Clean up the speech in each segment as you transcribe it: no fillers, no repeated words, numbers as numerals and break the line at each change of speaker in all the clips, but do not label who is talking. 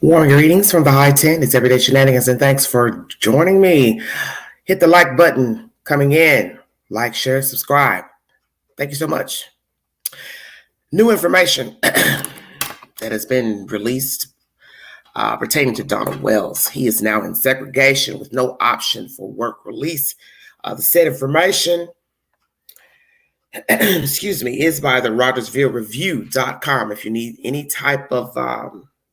Warm greetings from the high 10. It's Everyday Shenanigans, and thanks for joining me. Hit the like button coming in. Like, share, subscribe. Thank you so much. New information that has been released pertaining to Donald Wells. He is now in segregation with no option for work release. The said information, is by the RogersvilleReview.com. If you need any type of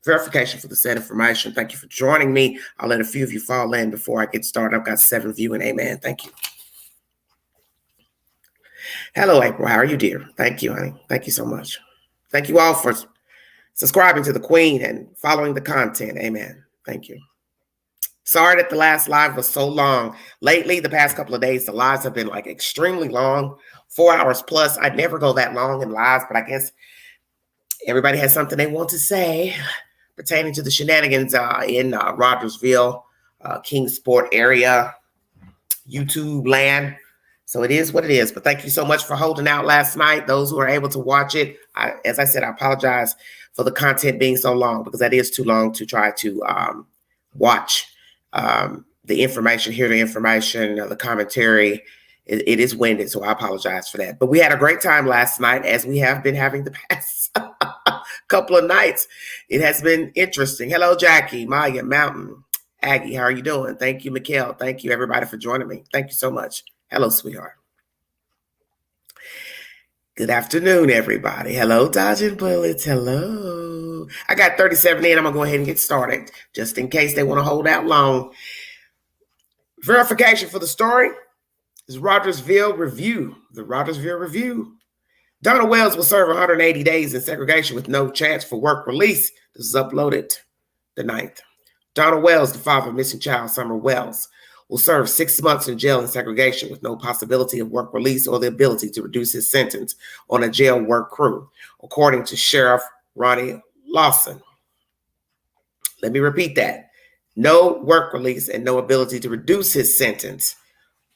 verification for the said information, thank you for joining me. I'll let a few of you fall in before I get started. I've got 7 viewing. Amen. Thank you. Hello, April. How are you, dear? Thank you, honey. Thank you so much. Thank you all for subscribing to the Queen and following the content. Amen. Thank you. Sorry that the last live was so long. Lately, the past couple of days, the lives have been like extremely long, 4 hours plus. I'd never go that long in lives, but I guess everybody has something they want to say pertaining to the shenanigans in Rogersville, Kingsport area, YouTube land. So it is what it is. But thank you so much for holding out last night. Those who are able to watch it, as I said, I apologize for the content being so long because that is too long to try to watch the information, hear the information, the commentary. It is winded, so I apologize for that. But we had a great time last night, as we have been having the past couple of nights. It has been interesting. Hello, Jackie, Maya, Mountain, Aggie. How are you doing? Thank you, Mikhail. Thank you, everybody, for joining me. Thank you so much. Hello, sweetheart. Good afternoon, everybody. Hello, Dodging Bullets. Hello. I got 37 in. I'm going to go ahead and get started, just in case they want to hold out long. Verification for the story is Rogersville Review. The Rogersville Review. Donald Wells will serve 180 days in segregation with no chance for work release. This is uploaded the 9th. Donald Wells, the father of missing child Summer Wells, will serve 6 months in jail in segregation with no possibility of work release or the ability to reduce his sentence on a jail work crew, according to Sheriff Ronnie Lawson. Let me repeat that. No work release and no ability to reduce his sentence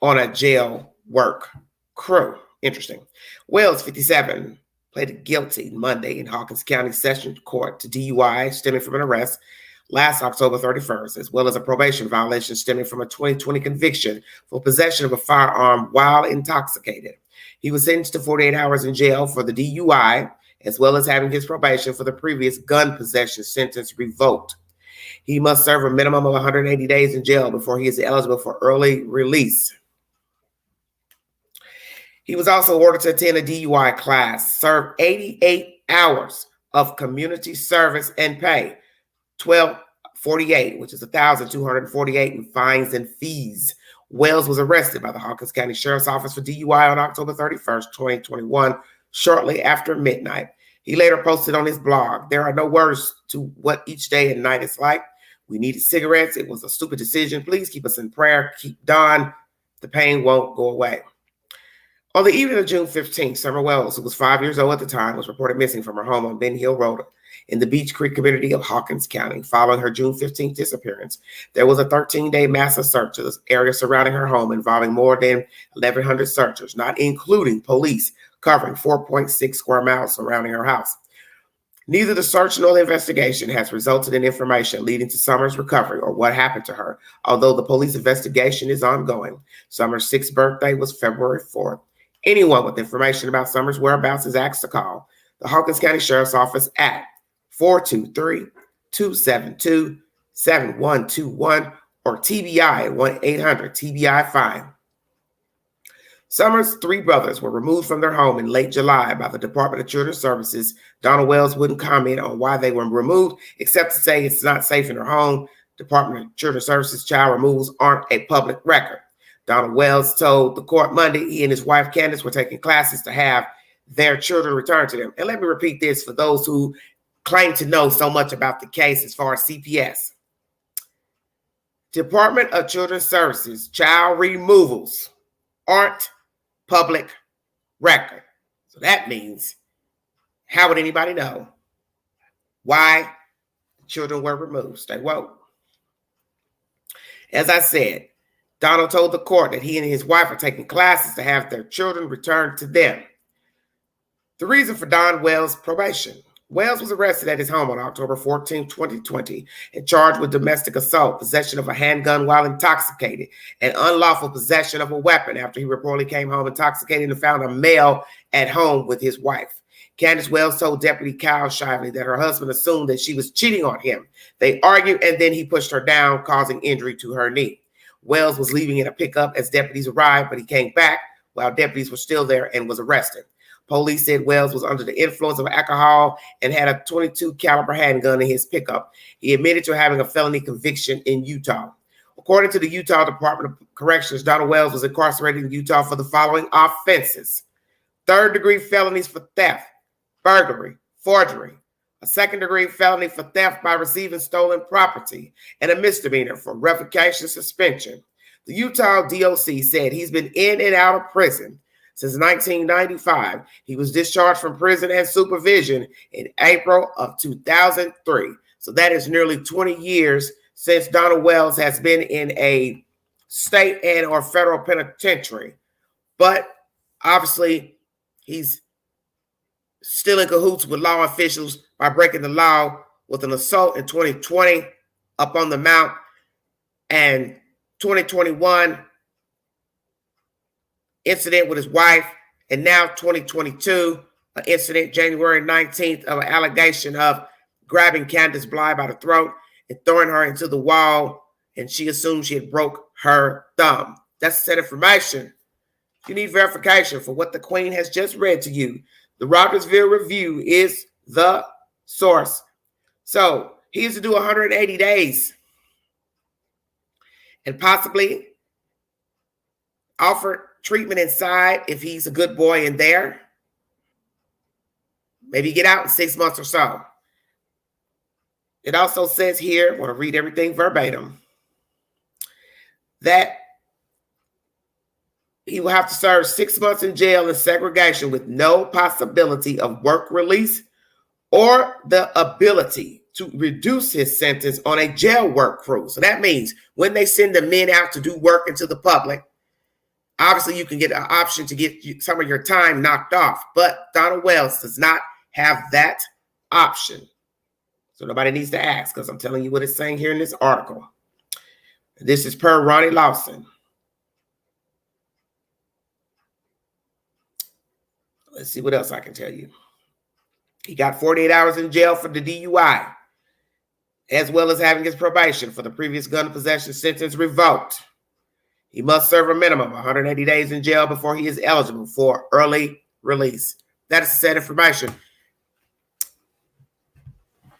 on a jail work crew. Interesting. Wells, 57, pleaded guilty Monday in Hawkins County Sessions Court to DUI stemming from an arrest last October 31st, as well as a probation violation stemming from a 2020 conviction for possession of a firearm while intoxicated. He was sentenced to 48 hours in jail for the DUI, as well as having his probation for the previous gun possession sentence revoked. He must serve a minimum of 180 days in jail before he is eligible for early release. He was also ordered to attend a DUI class, serve 88 hours of community service and pay $1,248, which is $1,248 in fines and fees. Wells was arrested by the Hawkins County Sheriff's Office for DUI on October 31st, 2021, shortly after midnight. He later posted on his blog, "There are no words to what each day and night is like. We needed cigarettes. It was a stupid decision. Please keep us in prayer. Keep Don. The pain won't go away." On the evening of June 15th, Summer Wells, who was 5 years old at the time, was reported missing from her home on Ben Hill Road in the Beach Creek community of Hawkins County. Following her June 15th disappearance, there was a 13-day massive search of the area surrounding her home involving more than 1,100 searchers, not including police, covering 4.6 square miles surrounding her house. Neither the search nor the investigation has resulted in information leading to Summer's recovery or what happened to her, although the police investigation is ongoing. Summer's 6th birthday was February 4th. Anyone with information about Summer's whereabouts is asked to call the Hawkins County Sheriff's Office at 423-272-7121 or TBI at 1-800-TBI-FINE. Summer's 3 brothers were removed from their home in late July by the Department of Children's Services. Donald Wells wouldn't comment on why they were removed, except to say it's not safe in her home. Department of Children's Services child removals aren't a public record. Donald Wells told the court Monday he and his wife Candace were taking classes to have their children returned to them. And let me repeat this for those who claim to know so much about the case as far as CPS. Department of Children's Services child removals aren't public record. So that means, how would anybody know why children were removed? Stay woke. As I said, Donald told the court that he and his wife are taking classes to have their children returned to them. The reason for Don Wells' probation. Wells was arrested at his home on October 14, 2020, and charged with domestic assault, possession of a handgun while intoxicated, and unlawful possession of a weapon after he reportedly came home intoxicated and found a male at home with his wife. Candace Wells told Deputy Kyle Shively that her husband assumed that she was cheating on him. They argued, and then he pushed her down, causing injury to her knee. Wells was leaving in a pickup as deputies arrived, but he came back while deputies were still there and was arrested. Police said Wells was under the influence of alcohol and had a .22 caliber handgun in his pickup. He admitted to having a felony conviction in Utah. According to the Utah Department of Corrections, Donald Wells was incarcerated in Utah for the following offenses: third-degree felonies for theft, burglary, forgery, a second-degree felony for theft by receiving stolen property, and a misdemeanor for revocation suspension. The Utah DOC said he's been in and out of prison since 1995. He was discharged from prison and supervision in April of 2003. So that is nearly 20 years since Donald Wells has been in a state and or federal penitentiary. But obviously, he's still in cahoots with law officials by breaking the law with an assault in 2020 up on the Mount, and 2021 incident with his wife, and now 2022, an incident January 19th of an allegation of grabbing Candace Bly by the throat and throwing her into the wall, and she assumed she had broke her thumb. That's said information. You need verification for what the Queen has just read to you. The Robertsville Review is the source. So he is to do 180 days and possibly offer treatment inside if he's a good boy in there. Maybe get out in 6 months or so. It also says here, I want to read everything verbatim, that he will have to serve 6 months in jail in segregation with no possibility of work release or the ability to reduce his sentence on a jail work crew. So that means when they send the men out to do work into the public, obviously you can get an option to get some of your time knocked off, but Donald Wells does not have that option. So nobody needs to ask, because I'm telling you what it's saying here in this article. This is per Ronnie Lawson. Let's see what else I can tell you. He got 48 hours in jail for the DUI, as well as having his probation for the previous gun possession sentence revoked. He must serve a minimum of 180 days in jail before he is eligible for early release. That is said information.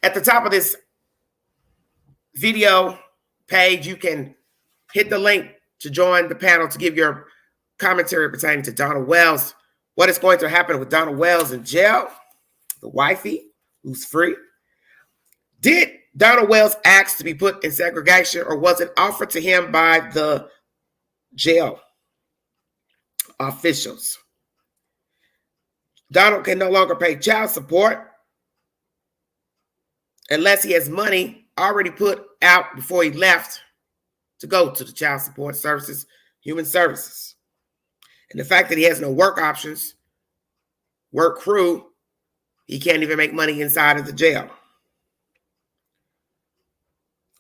At the top of this video page, you can hit the link to join the panel to give your commentary pertaining to Donald Wells. What is going to happen with Donald Wells in jail? The wifey, who's free. Did Donald Wells ask to be put in segregation, or was it offered to him by the jail officials? Donald can no longer pay child support unless he has money already put out before he left to go to the child support services, human services. And the fact that he has no work options, work crew, he can't even make money inside of the jail.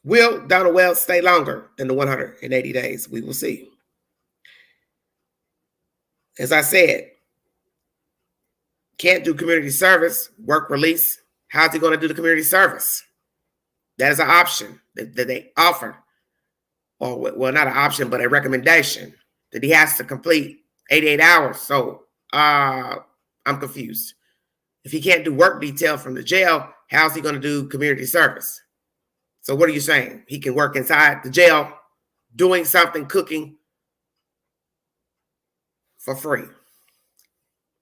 Will Donald Wells stay longer than the 180 days? We will see. As I said, can't do community service, work release. How's he going to do the community service? That is an option that they offer. Or, well, not an option, but a recommendation that he has to complete 88 hours. So I'm confused. If he can't do work detail from the jail, how's he going to do community service? So what are you saying? He can work inside the jail doing something, cooking for free.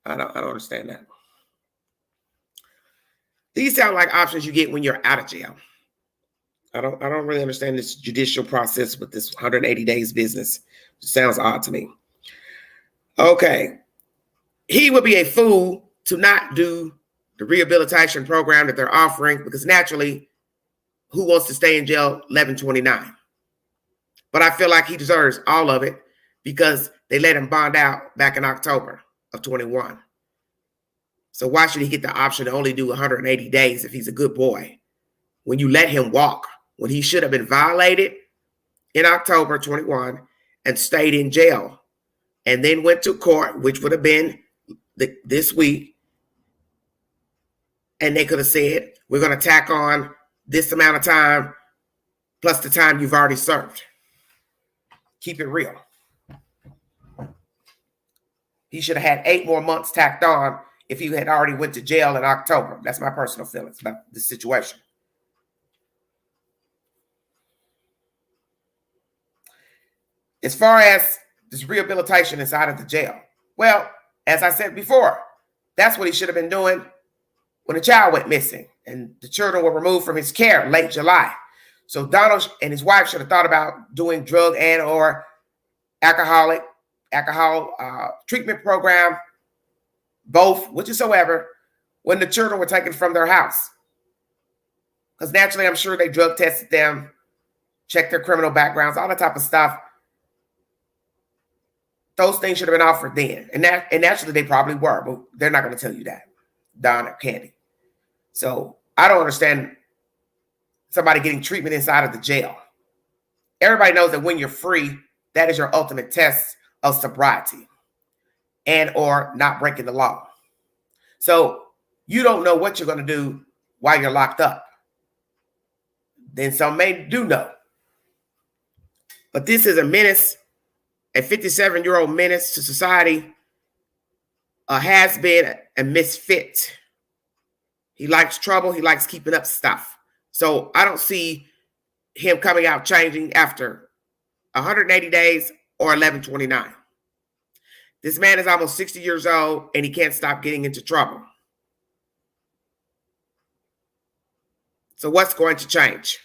I don't understand that. These sound like options you get when you're out of jail. I don't really understand this judicial process with this 180 days business. It sounds odd to me. Okay. He would be a fool to not do the rehabilitation program that they're offering, because naturally, who wants to stay in jail 1129? But I feel like he deserves all of it because they let him bond out back in October of 21. So why should he get the option to only do 180 days if he's a good boy? When you let him walk, when he should have been violated in October 21 and stayed in jail and then went to court, which would have been this week. And they could have said, we're going to tack on this amount of time plus the time you've already served. Keep it real. He should have had 8 more months tacked on if he had already went to jail in October. That's my personal feelings about this situation. As far as this rehabilitation inside of the jail, well, as I said before, that's what he should have been doing when a child went missing and the children were removed from his care late July. So Donald and his wife should have thought about doing drug and or alcohol treatment program, both, whichever, when the children were taken from their house. Because naturally, I'm sure they drug tested them, checked their criminal backgrounds, all that type of stuff. Those things should have been offered then. And naturally, they probably were, but they're not going to tell you that, Don or Candy. So I don't understand somebody getting treatment inside of the jail. Everybody knows that when you're free, that is your ultimate test of sobriety and or not breaking the law. So you don't know what you're going to do while you're locked up. Then some may do know. But this is a menace, a 57-year-old menace to society, a has-been, a misfit. He likes trouble. He likes keeping up stuff. So I don't see him coming out changing after 180 days or 1129. This man is almost 60 years old and he can't stop getting into trouble. So what's going to change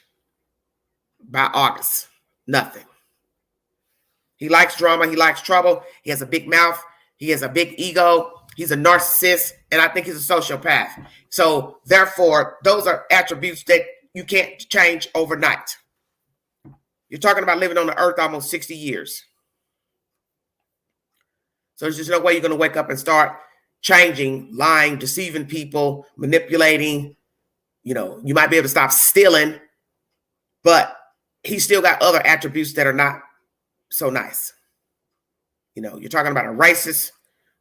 by August? Nothing. He likes drama. He likes trouble. He has a big mouth. He has a big ego. He's a narcissist. And I think he's a sociopath. So therefore, those are attributes that you can't change overnight. You're talking about living on the earth almost 60 years. So there's just no way you're going to wake up and start changing, lying, deceiving people, manipulating. You know, you might be able to stop stealing, but he's still got other attributes that are not so nice. You know, you're talking about a racist,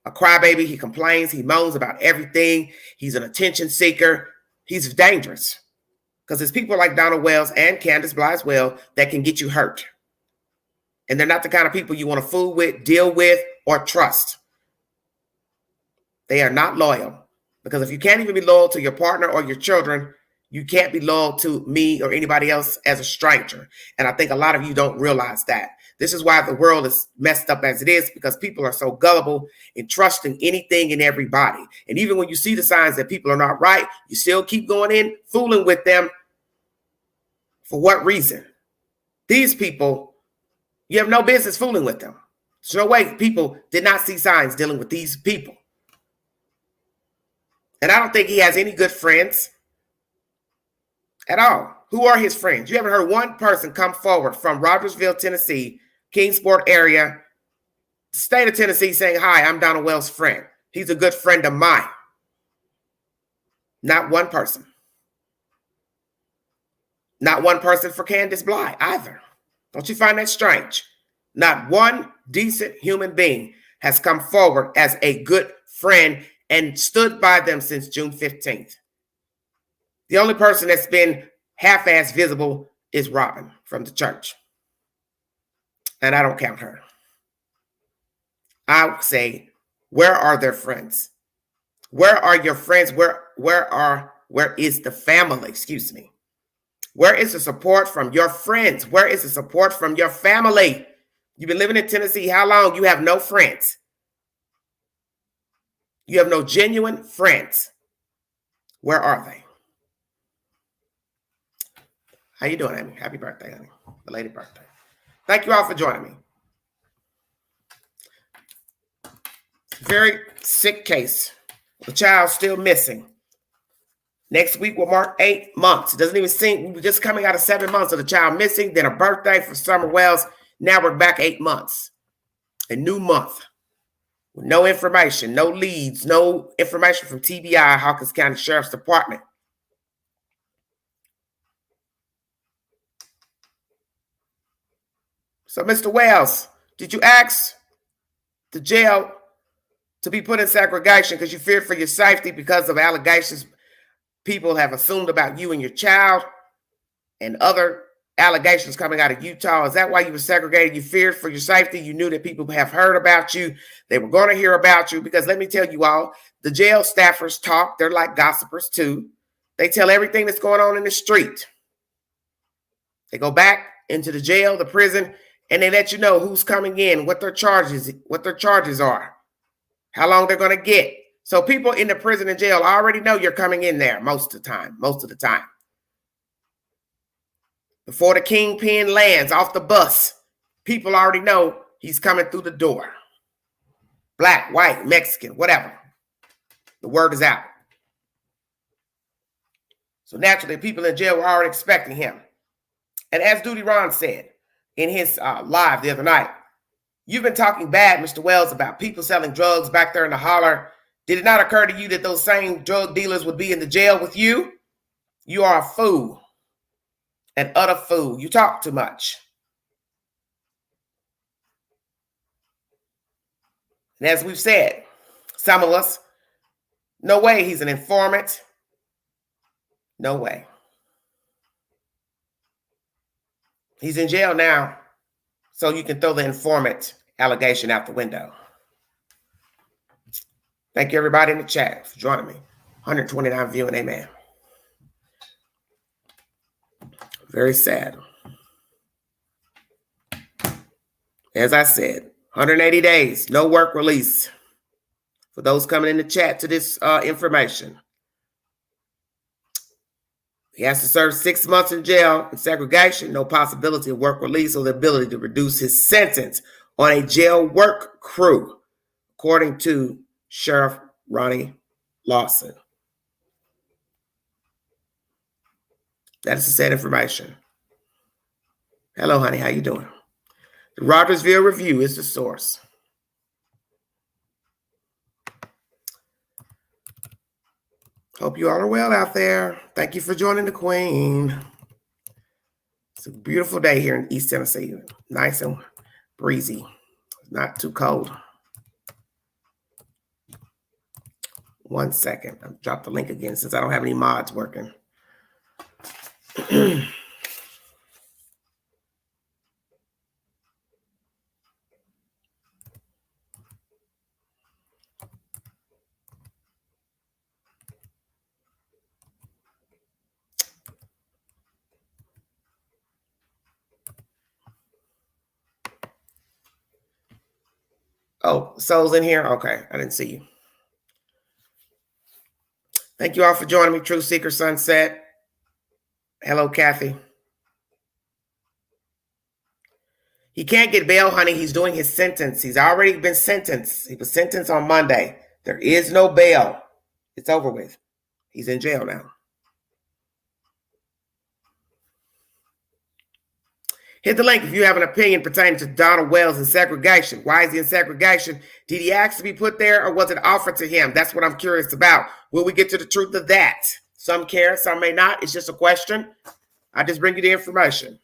a crybaby. He complains. He moans about everything. He's an attention seeker. He's dangerous because there's people like Donald Wells and Candace Bly as well that can get you hurt. And they're not the kind of people you want to fool with, deal with, or trust. They are not loyal. Because if you can't even be loyal to your partner or your children, you can't be loyal to me or anybody else as a stranger. And I think a lot of you don't realize that. This is why the world is messed up as it is, because people are so gullible in trusting anything and everybody. And even when you see the signs that people are not right, you still keep going in, fooling with them. For what reason? These people, you have no business fooling with them. There's no way people did not see signs dealing with these people. And I don't think he has any good friends at all. Who are his friends? You haven't heard one person come forward from Rogersville, Tennessee, Kingsport area, state of Tennessee saying, hi, I'm Donald Wells' friend. He's a good friend of mine. Not one person. Not one person for Candace Bly either. Don't you find that strange? Not one decent human being has come forward as a good friend and stood by them since June 15th. The only person that's been half-ass visible is Robin from the church. And I don't count her. I would say, where are their friends? Where are your friends? Where is the family? Excuse me. Where is the support from your friends? Where is the support from your family? You've been living in Tennessee how long? You have no friends. You have no genuine friends. Where are they? How you doing, Amy? Happy birthday, honey. Belated birthday. Thank you all for joining me. Very sick case. The child still missing. Next week will mark 8 months. It doesn't even seem, we're just coming out of 7 months of the child missing, then a birthday for Summer Wells. Now we're back 8 months. A new month. No information, no leads, no information from TBI, Hawkins County Sheriff's Department. So, Mr. Wells, did you ask the jail to be put in segregation because you feared for your safety because of allegations people have assumed about you and your child and other allegations coming out of Utah? Is that why you were segregated? You feared for your safety. You knew that people have heard about you. They were going to hear about you because let me tell you all, the jail staffers talk. They're like gossipers too. They tell everything that's going on in the street. They go back into the jail, the prison, and they let you know who's coming in, what their charges are, how long they're going to get. So people in the prison and jail already know you're coming in there most of the time. Before the kingpin lands off the bus, people already know he's coming through the door. Black, white, Mexican, whatever. The word is out. So naturally, people in jail were already expecting him. And as Duty Ron said in his live the other night, you've been talking bad, Mr. Wells, about people selling drugs back there in the holler. Did it not occur to you that those same drug dealers would be in the jail with you? You are a fool, an utter fool. You talk too much. And as we've said, some of us, no way he's an informant. No way. He's in jail now, so you can throw the informant allegation out the window. Thank you, everybody in the chat, for joining me. 129 viewing, amen. Very sad. As I said, 180 days, no work release. For those coming in the chat to this information, he has to serve 6 months in jail in segregation, no possibility of work release or the ability to reduce his sentence on a jail work crew, according to Sheriff Ronnie Lawson. That is the sad information. Hello, honey. How you doing? The Rogersville Review is the source. Hope you all are well out there. Thank you for joining the Queen. It's a beautiful day here in East Tennessee. Nice and breezy. Not too cold. 1 second. I've dropped the link again since I don't have any mods working. Oh, Soul's in here? Okay, I didn't see you. Thank you all for joining me, True Seeker Sunset. Hello, Kathy. He can't get bail, honey. He's doing his sentence. He's already been sentenced. He was sentenced on Monday. There is no bail. It's over with. He's in jail now. Hit the link if you have an opinion pertaining to Donald Wells and segregation. Why is he in segregation? Did he ask to be put there or was it offered to him? That's what I'm curious about. Will we get to the truth of that? Some care, some may not. It's just a question. I just bring you the information.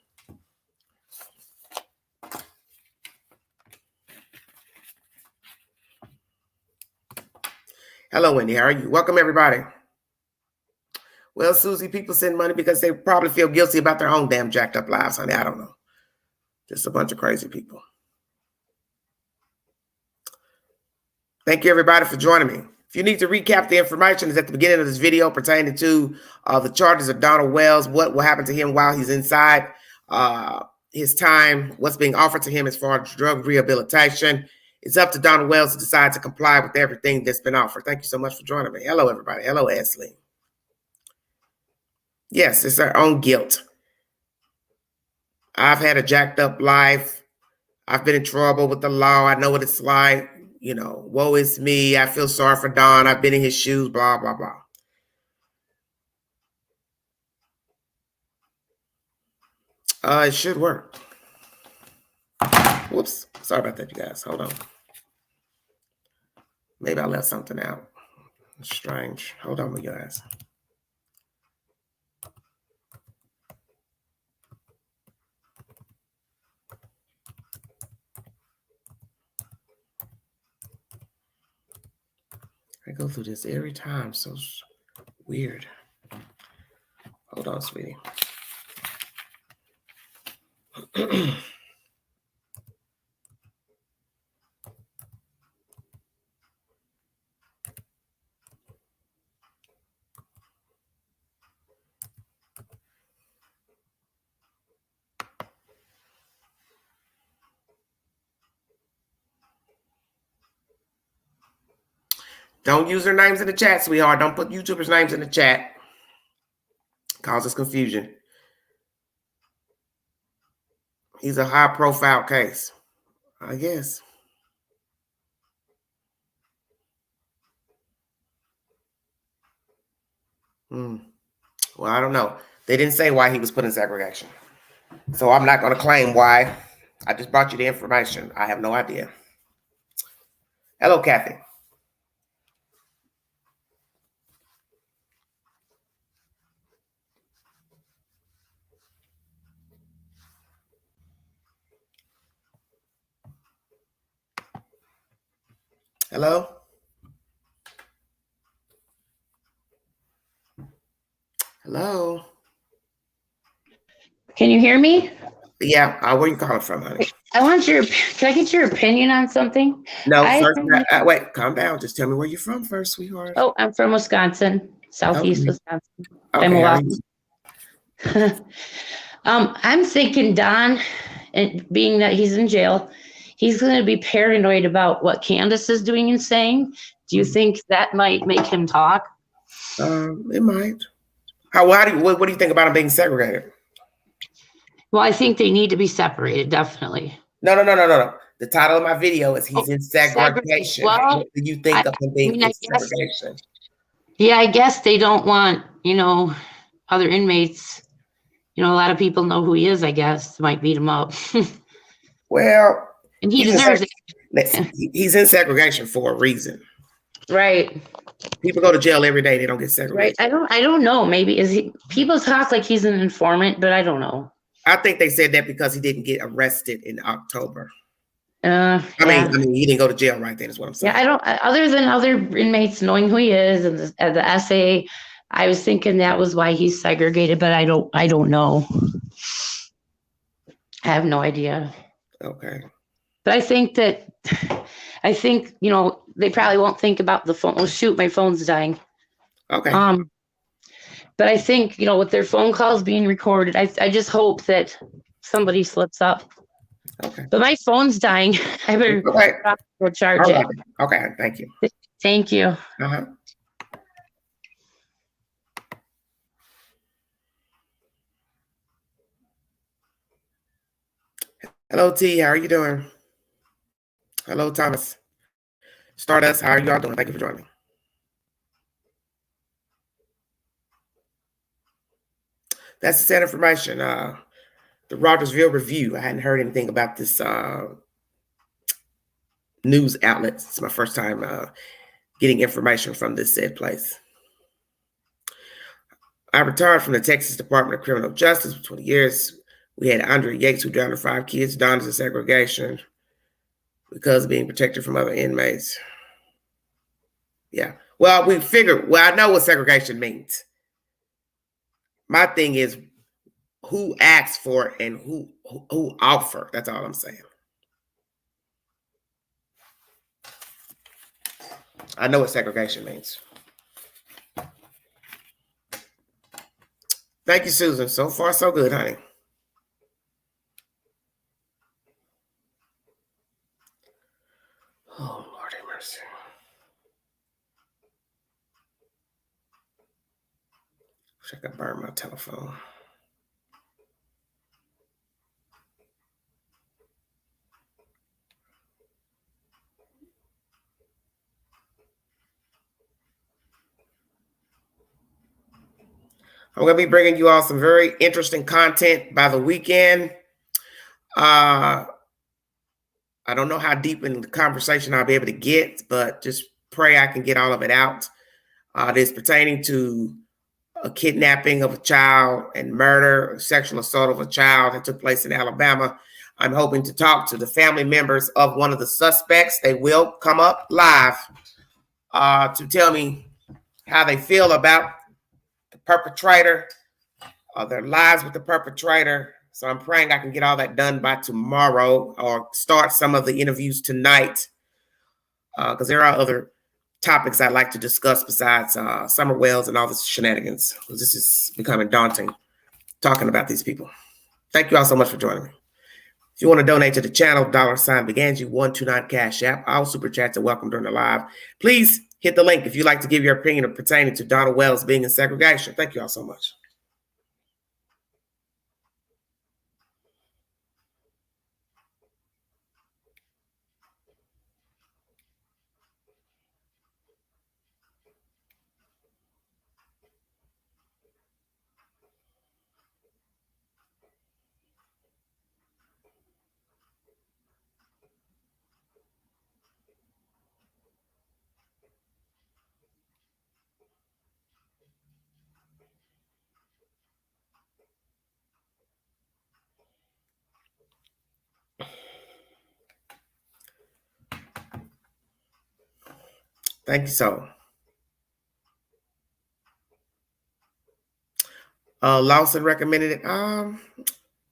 Hello, Wendy. How are you? Welcome, everybody. Well, Susie, people send money because they probably feel guilty about their own damn jacked up lives, honey. I don't know. Just a bunch of crazy people. Thank you, everybody, for joining me. If you need to recap the information, is at the beginning of this video pertaining to the charges of Donald Wells, what will happen to him while he's inside his time, what's being offered to him as far as drug rehabilitation. It's up to Donald Wells to decide to comply with everything that's been offered. Thank you so much for joining me. Hello, everybody. Hello, Ashley. Yes, it's their own guilt. I've had a jacked up life. I've been in trouble with the law. I know what it's like. You know, woe is me. I feel sorry for Don. I've been in his shoes, blah, blah, blah. It should work. Whoops. Sorry about that, you guys. Hold on. Maybe I left something out. It's strange. Hold on, you guys. I go through this every time, so weird. Hold on, sweetie. Don't use their names in the chat, sweetheart. Don't put YouTubers' names in the chat. Causes confusion. He's a high-profile case, I guess. Well, I don't know. They didn't say why he was put in segregation. So I'm not going to claim why. I just brought you the information. I have no idea. Hello, Kathy. Hello? Hello?
Can you hear me?
Yeah. Where are you calling from, honey?
Can I get your opinion on something?
No, first, wait, calm down. Just tell me where you're from first, sweetheart.
Oh, I'm from Wisconsin, southeast Wisconsin.
Okay.
Milwaukee. I'm thinking Don, and being that he's in jail, he's going to be paranoid about what Candace is doing and saying. Do you think that might make him talk?
It might. What do you think about him being segregated?
Well, I think they need to be separated, definitely.
No. The title of my video is he's in segregation.
Well,
what do you think of him being in segregation?
Yeah, I guess they don't want, other inmates. A lot of people know who he is, I guess, might beat him up.
Well,
and he deserves
it. He's in segregation for a reason.
Right.
People go to jail every day. They don't get segregated.
Right. I don't know. Maybe people talk like he's an informant, but I don't know.
I think they said that because he didn't get arrested in October.
I
mean, he didn't go to jail right then, is what I'm saying.
Yeah, I don't. Other than other inmates knowing who he is and the essay, I was thinking that was why he's segregated, but I don't know. I have no idea.
Okay.
But I think they probably won't think about the phone. Oh shoot, my phone's dying.
Okay.
But I think, with their phone calls being recorded, I just hope that somebody slips up.
Okay.
But my phone's dying. I better go charge it.
Okay. Thank you.
Thank you.
Hello, T. How are you doing? Hello, Thomas. Stardust, how are you all doing? Thank you for joining. That's the sad information. The Rogersville Review. I hadn't heard anything about this news outlet. It's my first time getting information from this said place. I retired from the Texas Department of Criminal Justice for 20 years. We had Andre Yates, who drowned 5 kids. Don is in segregation because of being protected from other inmates. Yeah. Well, I know what segregation means. My thing is who asks for it and who offer. That's all I'm saying. I know what segregation means. Thank you, Susan. So far, so good, honey. Oh, Lord have mercy. Wish I could burn my telephone. I'm going to be bringing you all some very interesting content by the weekend. I don't know how deep in the conversation I'll be able to get, but just pray I can get all of it out. It is pertaining to a kidnapping of a child and murder, sexual assault of a child that took place in Alabama. I'm hoping to talk to the family members of one of the suspects. They will come up live to tell me how they feel about the perpetrator, their lives with the perpetrator. So I'm praying I can get all that done by tomorrow or start some of the interviews tonight, because there are other topics I'd like to discuss besides Summer Wells and all this shenanigans. This is becoming daunting talking about these people. Thank you all so much for joining me. If you want to donate to the channel, $Beganji129 Cash App. All super chats are welcome during the live. Please hit the link if you'd like to give your opinion pertaining to Donald Wells being in segregation. Thank you all so much. Thank you so. Lawson recommended it.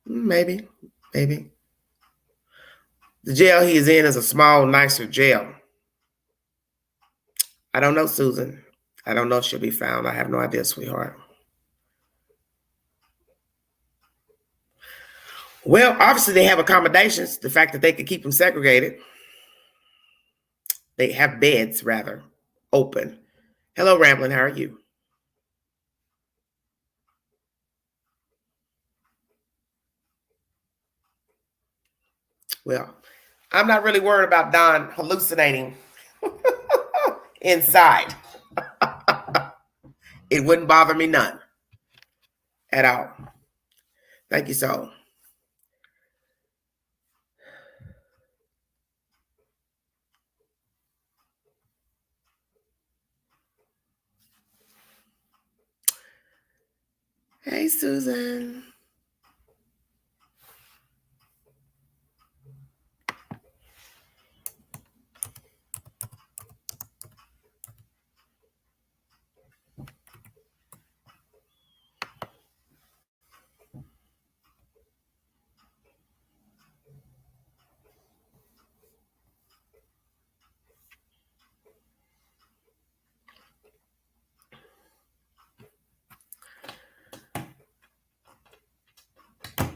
Maybe. The jail he is in is a small, nicer jail. I don't know, Susan. I don't know if she'll be found. I have no idea, sweetheart. Well, obviously they have accommodations. The fact that they could keep them segregated. They have beds, rather, open. Hello, Ramblin'. How are you? Well, I'm not really worried about Don hallucinating inside. It wouldn't bother me none at all. Thank you so. Hey, Susan.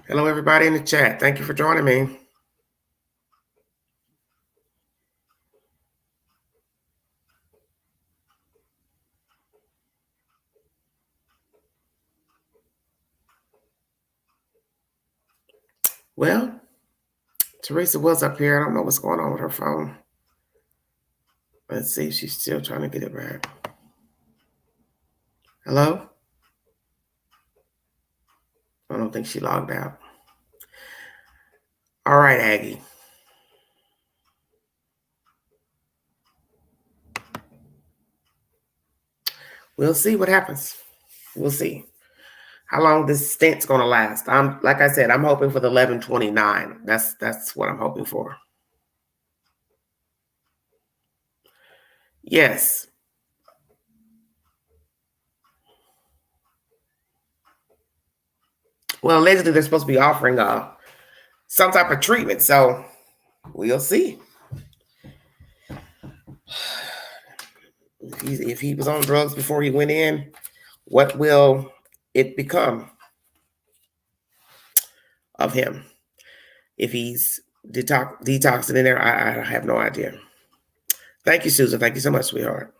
Hello, everybody in the chat. Thank you for joining me. Well, Teresa was up here. I don't know what's going on with her phone. Let's see if she's still trying to get it back. Hello? I don't think she logged out. All right, Aggie. We'll see what happens. We'll see how long this stint's going to last. Like I said, I'm hoping for the 11/29. That's what I'm hoping for. Yes. Well, allegedly they're supposed to be offering some type of treatment, so we'll see. If he was on drugs before he went in, what will it become of him? If he's detoxing in there, I have no idea. Thank you, Susan. Thank you so much, sweetheart.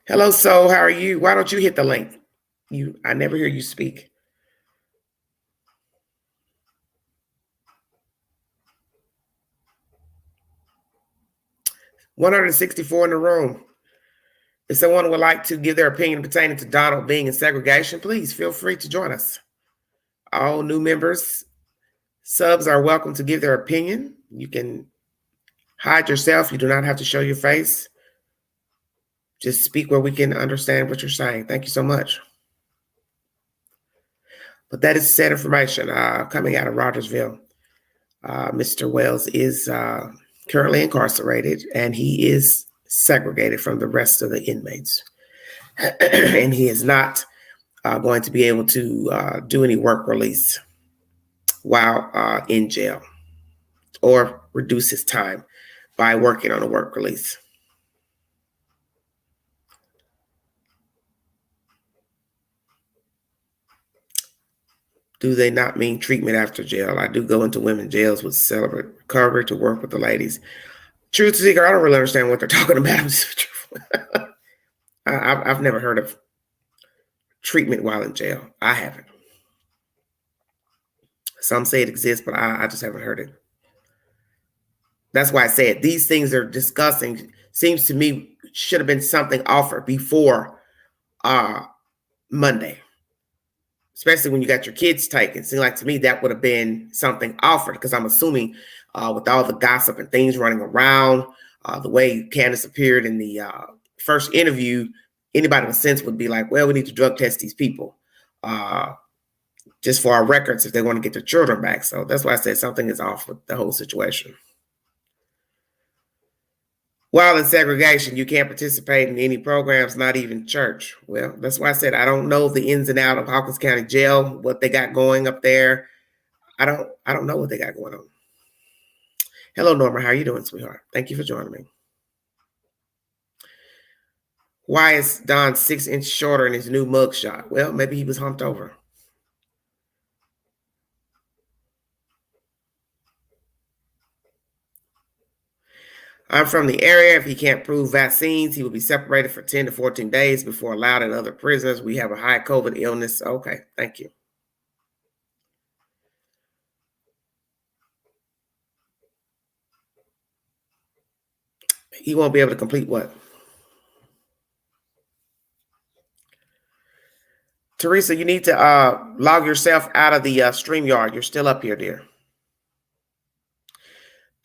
Hello, Soul. How are you? Why don't you hit the link? I never hear you speak. $164 in the room. If someone would like to give their opinion pertaining to Donald being in segregation, please feel free to join us. All new members, subs are welcome to give their opinion. You can Hide yourself. You do not have to show your face. Just speak where we can understand what you're saying. Thank you so much. But that is sad information coming out of Rogersville. Mr. Wells is currently incarcerated, and he is segregated from the rest of the inmates. And he is not going to be able to do any work release while in jail, or reduce his time by working on a work release. Do they not mean treatment after jail? I do go into women's jails with Celebrate Recovery to work with the ladies. Truth seeker, I don't really understand what they're talking about. I've never heard of treatment while in jail. I haven't. Some say it exists, but I just haven't heard it. That's why I said these things they're discussing seems to me should have been something offered before Monday, especially when you got your kids taken. It seemed like to me that would have been something offered, because I'm assuming with all the gossip and things running around, the way Candace appeared in the first interview, anybody with sense would be like, well, we need to drug test these people just for our records if they want to get their children back. So that's why I said something is off with the whole situation. While in segregation, you can't participate in any programs, not even church. Well, that's why I said I don't know the ins and outs of Hawkins County Jail, what they got going up there. I don't know what they got going on. Hello, Norma. How are you doing, sweetheart? Thank you for joining me. Why is Don 6 inches shorter in his new mugshot? Well, maybe he was humped over. I'm from the area. If he can't prove vaccines, he will be separated for 10 to 14 days before allowed in other prisons. We have a high COVID illness. Okay, thank you. He won't be able to complete what? Teresa, you need to log yourself out of the StreamYard. You're still up here, dear.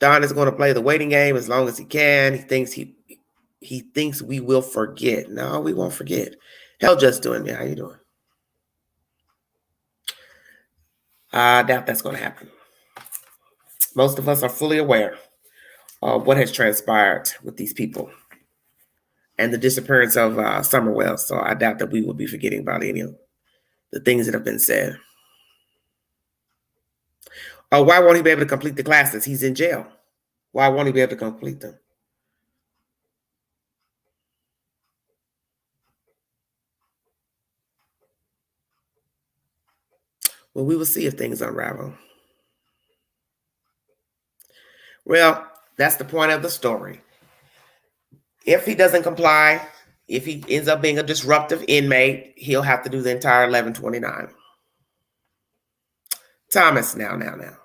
Don is going to play the waiting game as long as he can. He thinks we will forget. No, we won't forget. Hell, just doing me. How you doing? I doubt that's going to happen. Most of us are fully aware of what has transpired with these people and the disappearance of Summer Wells. So I doubt that we will be forgetting about any of the things that have been said. Why won't he be able to complete the classes? He's in jail. Why won't he be able to complete them? Well, we will see if things unravel. Well, that's the point of the story. If he doesn't comply, if he ends up being a disruptive inmate, he'll have to do the entire 1129. Thomas, now.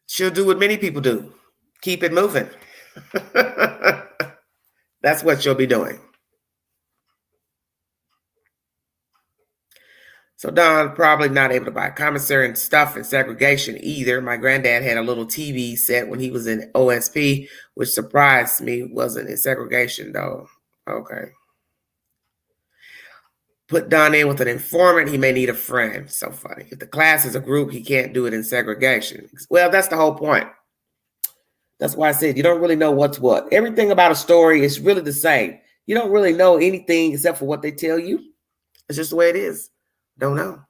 She'll do what many people do. Keep it moving. That's what she'll be doing. So Don probably not able to buy commissary and stuff in segregation either. My granddad had a little TV set when he was in OSP, which surprised me. Wasn't in segregation though. Okay. Put Don in with an informant. He may need a friend. So funny. If the class is a group, he can't do it in segregation. Well, that's the whole point. That's why I said you don't really know what's what. Everything about a story is really the same. You don't really know anything except for what they tell you. It's just the way it is. Don't know.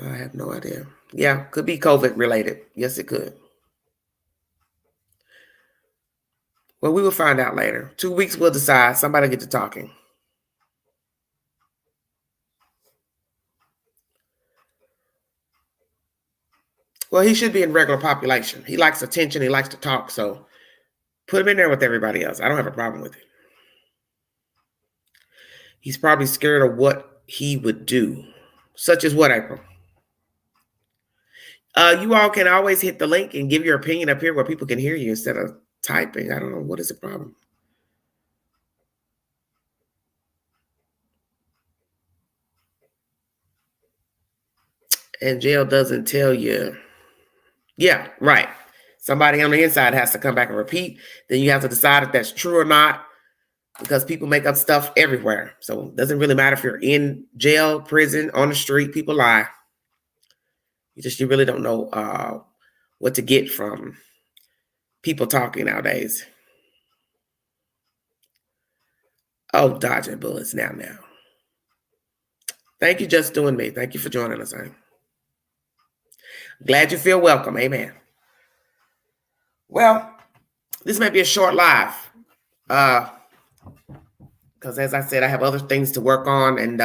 I have no idea. Yeah, could be COVID related. Yes, it could. Well, we will find out later. 2 weeks, we'll decide. Somebody get to talking. Well, he should be in regular population. He likes attention. He likes to talk. So put him in there with everybody else. I don't have a problem with it. He's probably scared of what he would do, such as what, April? You all can always hit the link and give your opinion up here where people can hear you instead of typing. I don't know. What is the problem? And jail doesn't tell you. Yeah, right. Somebody on the inside has to come back and repeat. Then you have to decide if that's true or not, because people make up stuff everywhere. So it doesn't really matter if you're in jail, prison, on the street. People lie. You really don't know what to get from people talking nowadays. Oh, dodging bullets now. Thank you, Just Doing Me. Thank you for joining us. Glad you feel welcome. Amen. Well, this may be a short live. Because as I said, I have other things to work on, and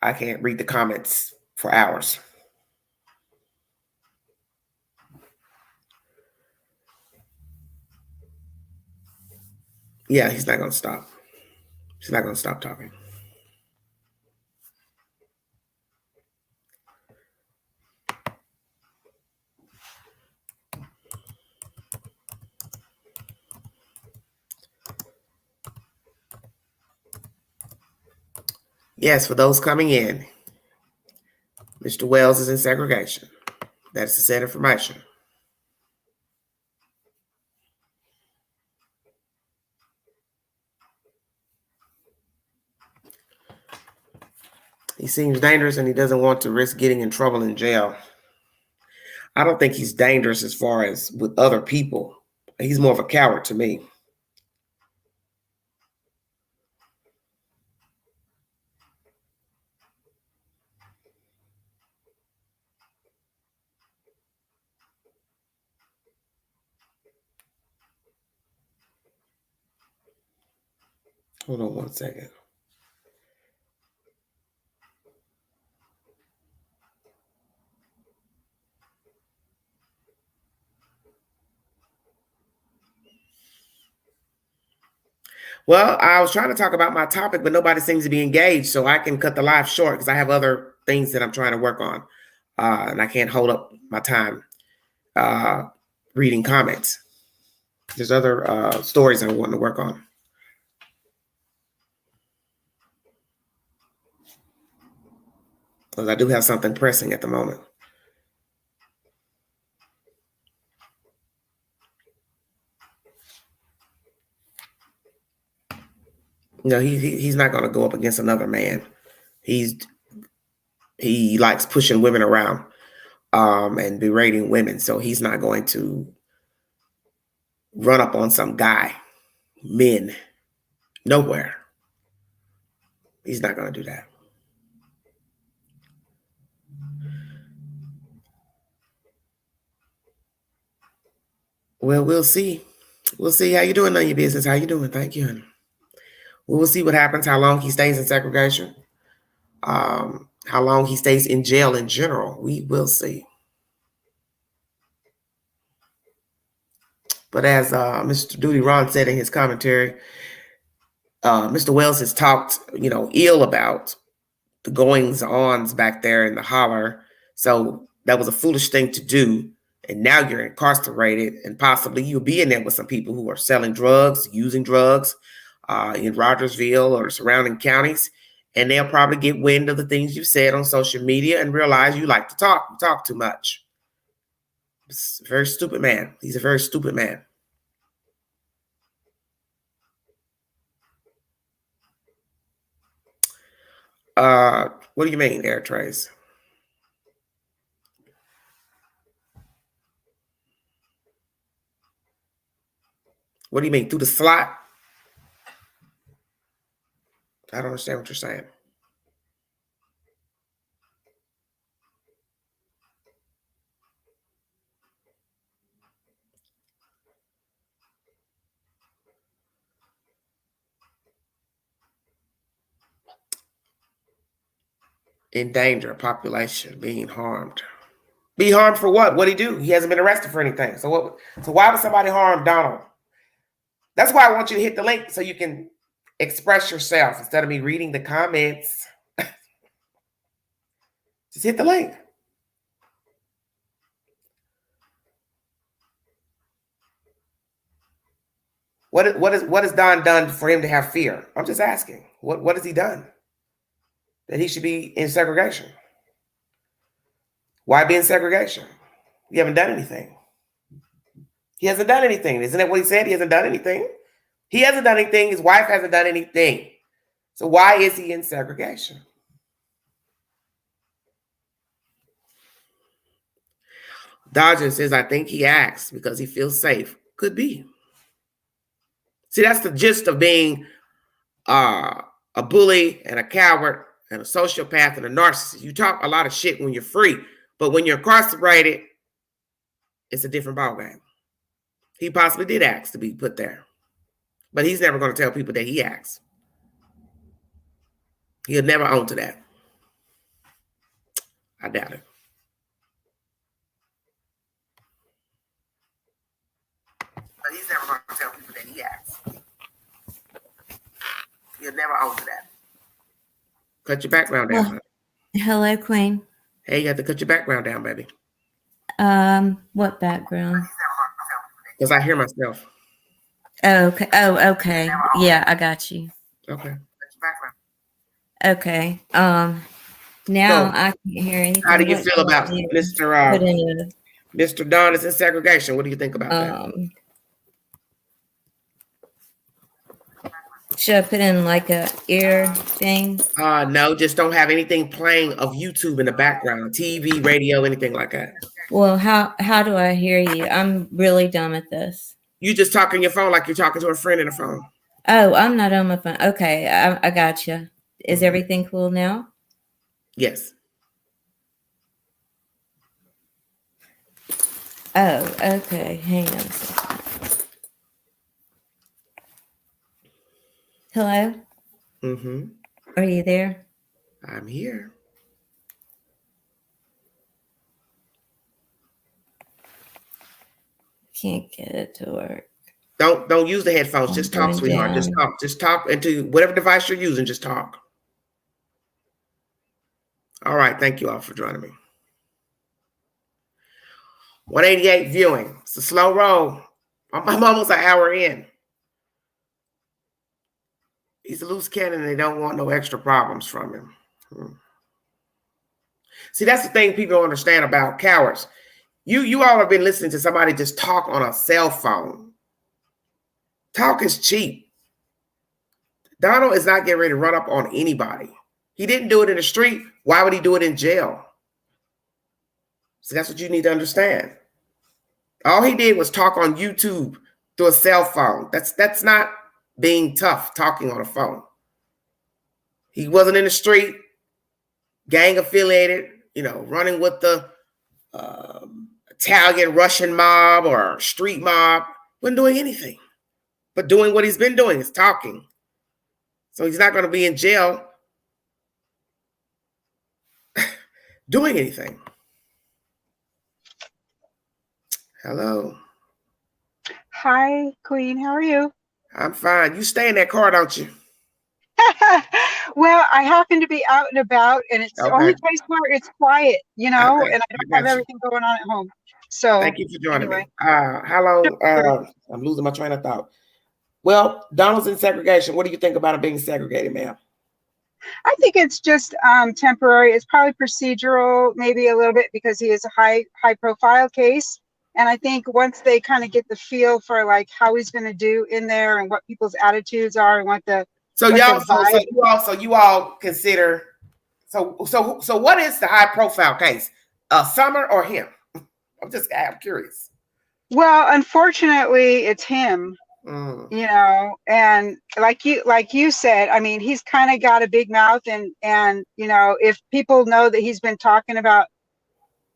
I can't read the comments for hours. Yeah, he's not going to stop. He's not going to stop talking. Yes, for those coming in, Mr. Wells is in segregation. That's the said information. He seems dangerous and he doesn't want to risk getting in trouble in jail. I don't think he's dangerous as far as with other people. He's more of a coward to me. Hold on one second. Well, I was trying to talk about my topic, but nobody seems to be engaged, so I can cut the live short because I have other things that I'm trying to work on, and I can't hold up my time reading comments. There's other stories I want to work on. Because I do have something pressing at the moment. No, he's not going to go up against another man. He likes pushing women around and berating women, so he's not going to run up on some guy, men, nowhere. He's not going to do that. Well, we'll see. We'll see how you doing on your business. How you doing? Thank you. We'll see what happens, how long he stays in segregation, how long he stays in jail in general. We will see. But as Mr. Duty Ron said in his commentary, Mr. Wells has talked, ill about the goings-ons back there in the holler. So that was a foolish thing to do. And now you're incarcerated, and possibly you'll be in there with some people who are selling drugs, using drugs in Rogersville or surrounding counties. And they'll probably get wind of the things you've said on social media and realize you like to talk. You talk too much. He's a very stupid man. He's a very stupid man. What do you mean, Air Trace? What do you mean, through the slot? I don't understand what you're saying. In danger, population being harmed. Be harmed for what? What'd he do? He hasn't been arrested for anything. So what? So why would somebody harm Donald? That's why I want you to hit the link so you can express yourself instead of me reading the comments. Just hit the link. What has Don done for him to have fear? I'm just asking. What has he done? that he should be in segregation. Why be in segregation? You haven't done anything. He hasn't done anything. Isn't that what he said? He hasn't done anything. He hasn't done anything. His wife hasn't done anything. So why is he in segregation? Dodger says, I think he acts because he feels safe. Could be. See, that's the gist of being a bully and a coward and a sociopath and a narcissist. You talk a lot of shit when you're free, but when you're incarcerated, it's a different ballgame. He possibly did ask to be put there, but he's never going to tell people that he asked. He'll never own to that. I doubt it. But he's never going to tell people that he asked. He'll never own to that. Cut your background down.
Well, hello, Queen.
Hey, you have to cut your background down, baby.
What background?
Because I hear myself.
Oh, okay. Oh, okay. Yeah, I got you.
Okay.
Okay. Now so, I can't hear anything.
How do you feel about Mr. Don is in segregation? What do you think about that?
Should I put in like a ear thing?
No, just don't have anything playing of YouTube in the background, TV, radio, anything like that.
Well, how do I hear you? I'm really dumb at this.
You just talk on your phone like you're talking to a friend in the phone.
Oh, I'm not on my phone. Okay, I got you. Is everything cool now?
Yes.
Oh, okay. Hang on a second. Hello?
Mm-hmm.
Are you there?
I'm here.
Can't get it to work.
Don't use the headphones. Just talk, sweetheart. Just talk. Just talk into whatever device you're using. Just talk. All right. Thank you all for joining me. 188 viewing. It's a slow roll. I'm almost an hour in. He's a loose cannon. They don't want no extra problems from him. See, that's the thing people don't understand about cowards. You all have been listening to somebody just talk on a cell phone. Talk is cheap. Donald is not getting ready to run up on anybody. He didn't do it in the street. Why would he do it in jail? So that's what you need to understand. All he did was talk on YouTube through a cell phone. That's not being tough, talking on a phone. He wasn't in the street, gang affiliated, running with the Italian Russian mob or street mob. Wasn't doing anything, but doing what he's been doing is talking. So he's not going to be in jail doing anything. Hello.
Hi, Queen. How are you?
I'm fine. You stay in that car, don't you?
Well, I happen to be out and about, and it's the only place where it's quiet, and I don't have everything going on at home. So
thank you for joining me. How long? I'm losing my train of thought. Well, Donald's in segregation. What do you think about him being segregated, ma'am?
I think it's just temporary. It's probably procedural, maybe a little bit, because he is a high profile case. And I think once they kind of get the feel for like how he's going to do in there and what people's attitudes are and what the
you all consider so what is the high profile case? Summer or him? I'm curious.
Well, unfortunately, it's him. And like you said, I mean, he's kind of got a big mouth, and if people know that he's been talking about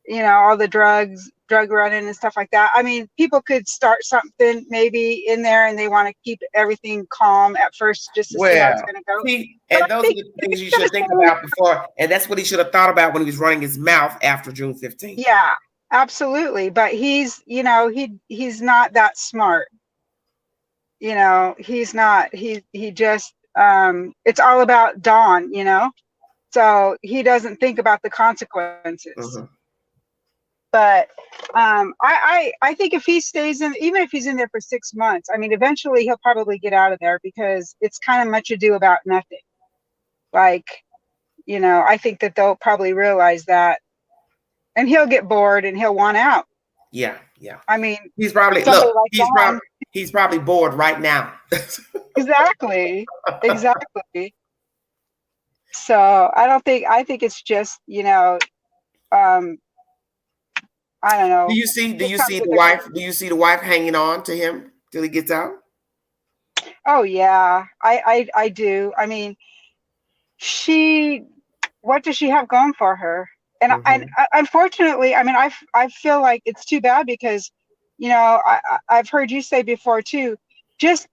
all the drug running and stuff like that, I mean, people could start something maybe in there, and they want to keep everything calm at first just to see how it's going to go.
And those are the things you should think about before, and that's what he should have thought about when he was running his mouth after June 15th.
Yeah, absolutely. But he's he's not that smart. He's not. He just it's all about Dawn. So he doesn't think about the consequences. Mm-hmm. But I think if he stays in, even if he's in there for 6 months, I mean, eventually he'll probably get out of there, because it's kind of much ado about nothing. Like, you know, I think that they'll probably realize that, and he'll get bored and he'll want out.
Yeah, yeah.
I mean,
he's probably
somebody like Don.
He's probably bored right now.
Exactly. Exactly. So I think it's just, you know, I don't know.
Do you see the wife? Do you see the wife hanging on to him till he gets out?
Oh yeah, I do. I mean, what does she have going for her? And unfortunately, I mean, I feel like it's too bad because, you know, I've heard you say before too, just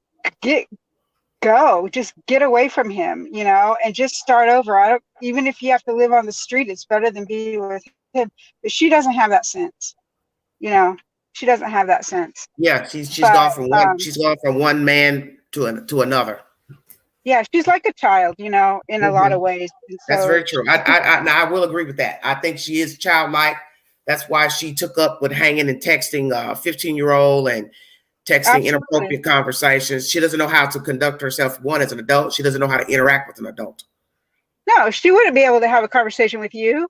just get away from him, you know, and just start over. I don't, even if you have to live on the street, it's better than be with him. But she doesn't have that sense, you know. She doesn't have that sense.
Yeah, she's gone from one man to another.
Yeah, she's like a child, you know, in a lot of ways. And so,
that's very true. I will agree with that. I think she is childlike. That's why she took up with hanging and texting a 15-year-old and texting inappropriate conversations. She doesn't know how to conduct herself, one, as an adult. She doesn't know how to interact with an adult.
No, she wouldn't be able to have a conversation with you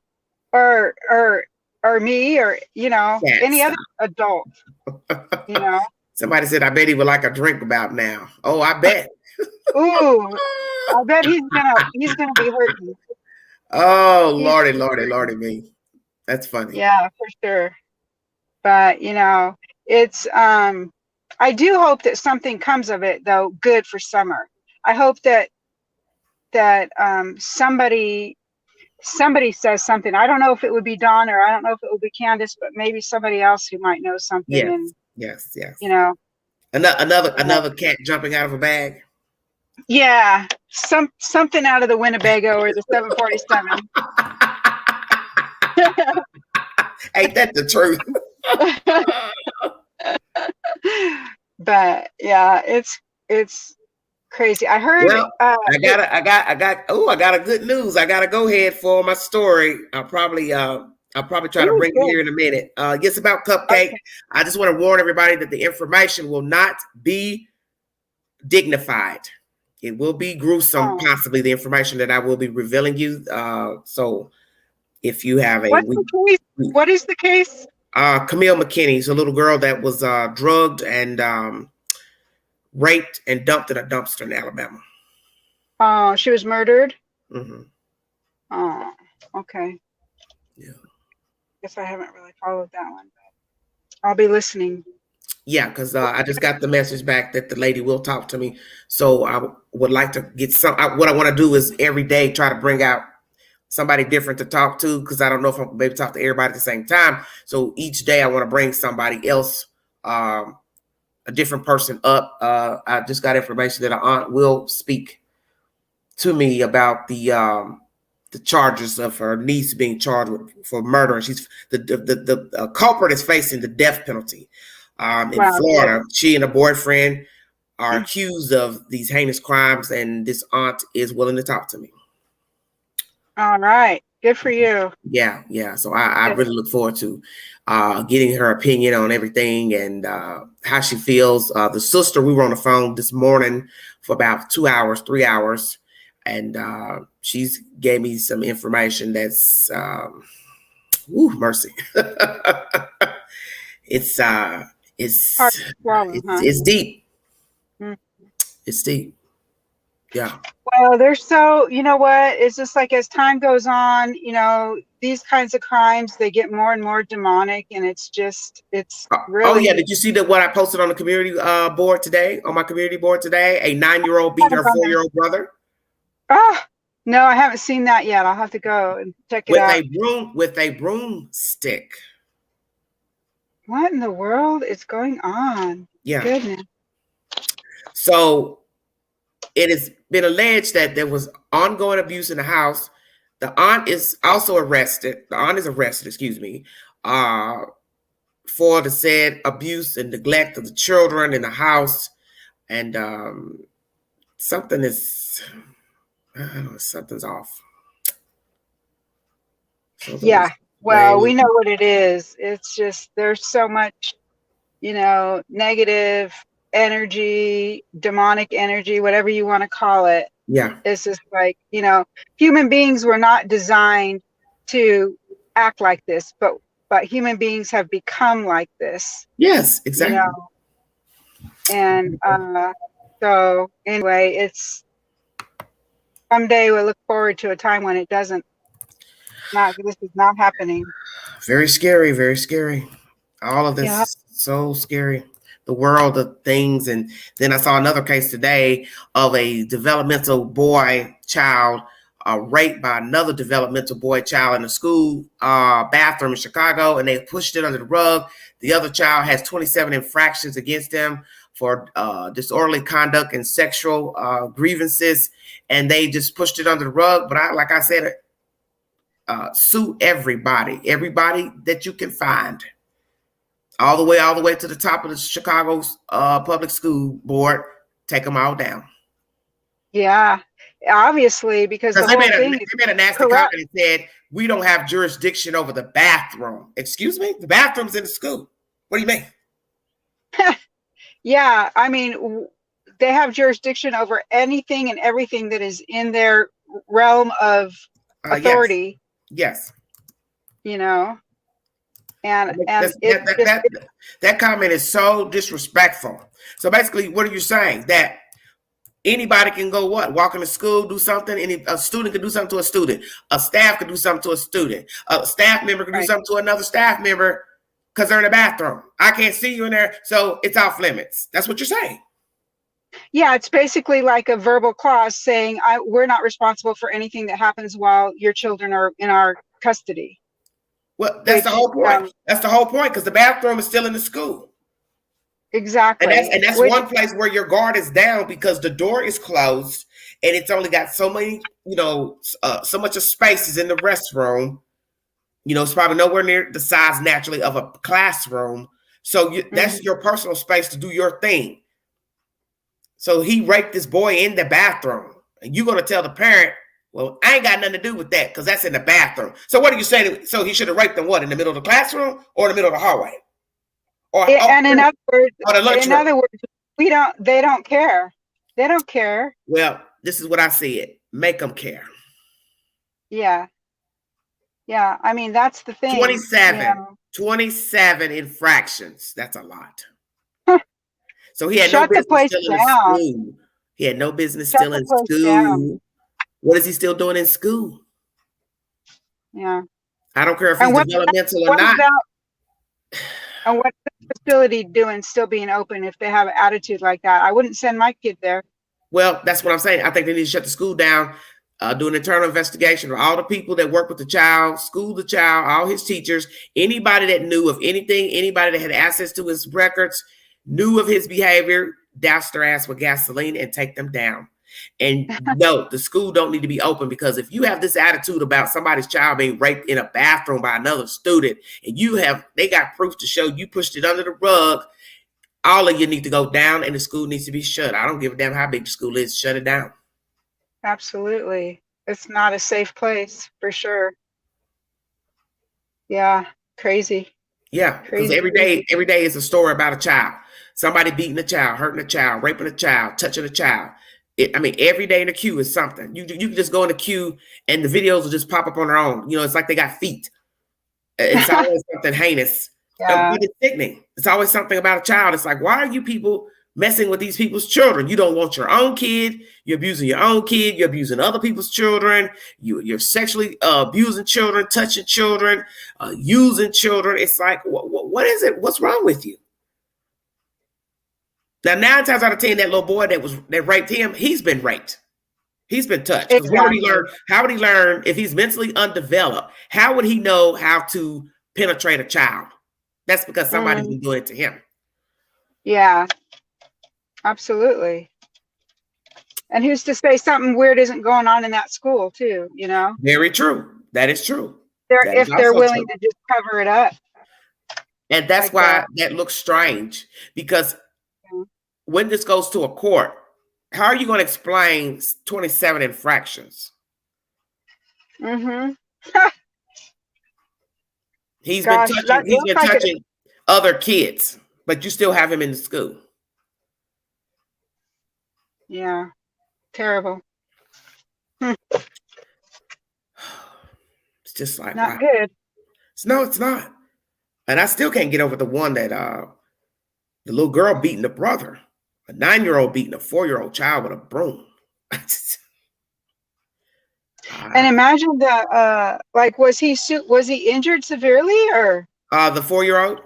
or me or, you know, any other adult, you know.
Somebody said, I bet he would like a drink about now. Oh, I bet.
Ooh, I bet he's gonna be hurting.
Oh, Lordy me. That's funny.
Yeah, for sure. But, you know, it's I do hope that something comes of it, though, good for Summer. I hope that somebody says something. I don't know if it would be Dawn or I don't know if it would be Candace, but maybe somebody else who might know something.
Yes.
You know,
another cat jumping out of a bag.
Yeah, something out of the Winnebago or the 747.
Ain't that the truth?
But yeah, it's crazy. I heard.
Well, I got a good news. I got to go ahead for my story. I'll probably try to bring it here in a minute. It's about Cupcake. Okay. I just want to warn everybody that the information will not be dignified. It will be gruesome, possibly, the information that I will be revealing you. So if you have
what is the case?
Camille McKinney's a little girl that was drugged and raped and dumped in a dumpster in Alabama.
Oh, she was murdered?
Mm-hmm.
Oh, okay.
Yeah.
Guess I haven't really followed that one, but I'll be listening.
Yeah, because I just got the message back that the lady will talk to me. So I would like to get what I want to do is every day try to bring out somebody different to talk to, because I don't know if I'm maybe talk to everybody at the same time. So each day I want to bring somebody else, a different person up. I just got information that an aunt will speak to me about the charges of her niece being charged for murder. And she's the culprit is facing the death penalty. In Florida, she and her boyfriend are accused of these heinous crimes, and this aunt is willing to talk to me.
All right. Good for you.
Yeah. So I really look forward to getting her opinion on everything and how she feels. The sister, we were on the phone this morning for about 3 hours, and she's gave me some information that's mercy. It's deep. It's deep. Yeah.
Well, they're so, you know what? It's just like as time goes on, you know, these kinds of crimes, they get more and more demonic, and it's really.
Oh yeah, did you see what I posted on the community board today? On my community board today, a 9-year-old beat her 4-year-old brother.
Oh no, I haven't seen that yet. I'll have to go and check it out.
With a broomstick.
What in the world is going on?
Yeah.
Goodness.
So it has been alleged that there was ongoing abuse in the house. The aunt is also arrested. The aunt is arrested, for the said abuse and neglect of the children in the house. And something's off.
Yeah. Well, we know what it is. It's just there's so much, you know, negative energy, demonic energy, whatever you want to call it,
Yeah.
It's just like, human beings were not designed to act like this, but human beings have become like this,
Yes,
you
exactly.
know. And so anyway, it's someday we'll look forward to a time when it doesn't, this is not happening.
Very scary, very scary. All of this
Yeah.
is so scary. The world of things. And then I saw another case today of a developmental boy child raped by another developmental boy child in a school bathroom in Chicago, and they pushed it under the rug. The other child has 27 infractions against him for disorderly conduct and sexual grievances, and they just pushed it under the rug. But like I said, sue everybody that you can find, all the way to the top of the Chicago's public school board. Take them all down.
Yeah, obviously, because the
Because
whole thing is
they made a nasty
corrupt.
comment and said, we don't have jurisdiction over the bathroom. Excuse me? The bathroom's in the school. What do you mean?
Yeah, I mean, they have jurisdiction over anything and everything that is in their realm of authority.
Yes.
And
that comment is so disrespectful. So basically, what are you saying? That anybody can go walk into school, do something. A student can do something to a student. A staff can do something to a student. A staff member can do something to another staff member because they're in the bathroom. I can't see you in there, so it's off limits. That's what you're saying.
Yeah, it's basically like a verbal clause saying we're not responsible for anything that happens while your children are in our custody.
Well, that's the whole point. That's the whole point, because the bathroom is still in the school.
Exactly.
And that's one place where your guard is down, because the door is closed and it's only got so many, so much of space is in the restroom. It's probably nowhere near the size naturally of a classroom. So that's your personal space to do your thing. So he raped this boy in the bathroom, and you're going to tell the parent, well, I ain't got nothing to do with that because that's in the bathroom. So what are you saying? So he should have raped them in the middle of the classroom or in the middle of the hallway?
In other words, they don't care. They don't care.
Well, this is what I see it. Make them care.
Yeah. Yeah. I mean, that's the thing.
27 infractions. That's a lot. So he had no business still in school. He had no business still in school. What is he still doing in school?
Yeah.
I don't care if he's developmental or not.
And what's the facility doing still being open if they have an attitude like that? I wouldn't send my kid there.
Well, that's what I'm saying. I think they need to shut the school down, do an internal investigation of all the people that work with the child, school the child, all his teachers, anybody that knew of anything, anybody that had access to his records, knew of his behavior, douse their ass with gasoline and take them down. And no, the school don't need to be open, because if you have this attitude about somebody's child being raped in a bathroom by another student, and they got proof to show you pushed it under the rug, all of you need to go down and the school needs to be shut. I don't give a damn how big the school is. Shut it down.
Absolutely. It's not a safe place for sure. Yeah. Crazy.
Yeah. Because every day is a story about a child. Somebody beating a child, hurting a child, raping a child, touching a child. Every day in the queue is something. You can just go in the queue and the videos will just pop up on their own. It's like they got feet. It's always something heinous.
Yeah.
It's sickening. It's always something about a child. It's like, why are you people messing with these people's children? You don't want your own kid. You're abusing your own kid. You're abusing other people's children. You're sexually abusing children, touching children, using children. It's like, what is it? What's wrong with you? Now, 9 times out of 10, that little boy that raped him, he's been raped. He's been touched.
Exactly.
How would he learn if he's mentally undeveloped? How would he know how to penetrate a child? That's because somebody's been doing it to him.
Yeah, absolutely. And who's to say something weird isn't going on in that school too,
Very true. That is true.
If they're willing to just cover it up.
And that's why that looks strange, because when this goes to a court, how are you going to explain 27 infractions?
Mm-hmm.
He's been touching other kids, but you still have him in the school.
Yeah. Terrible.
It's just like,
Not
wow.
good.
No, it's not. And I still can't get over the one that the little girl beating the brother, a 9-year-old beating a 4-year-old child with a broom.
And imagine the like, was he injured severely or?
The 4-year-old,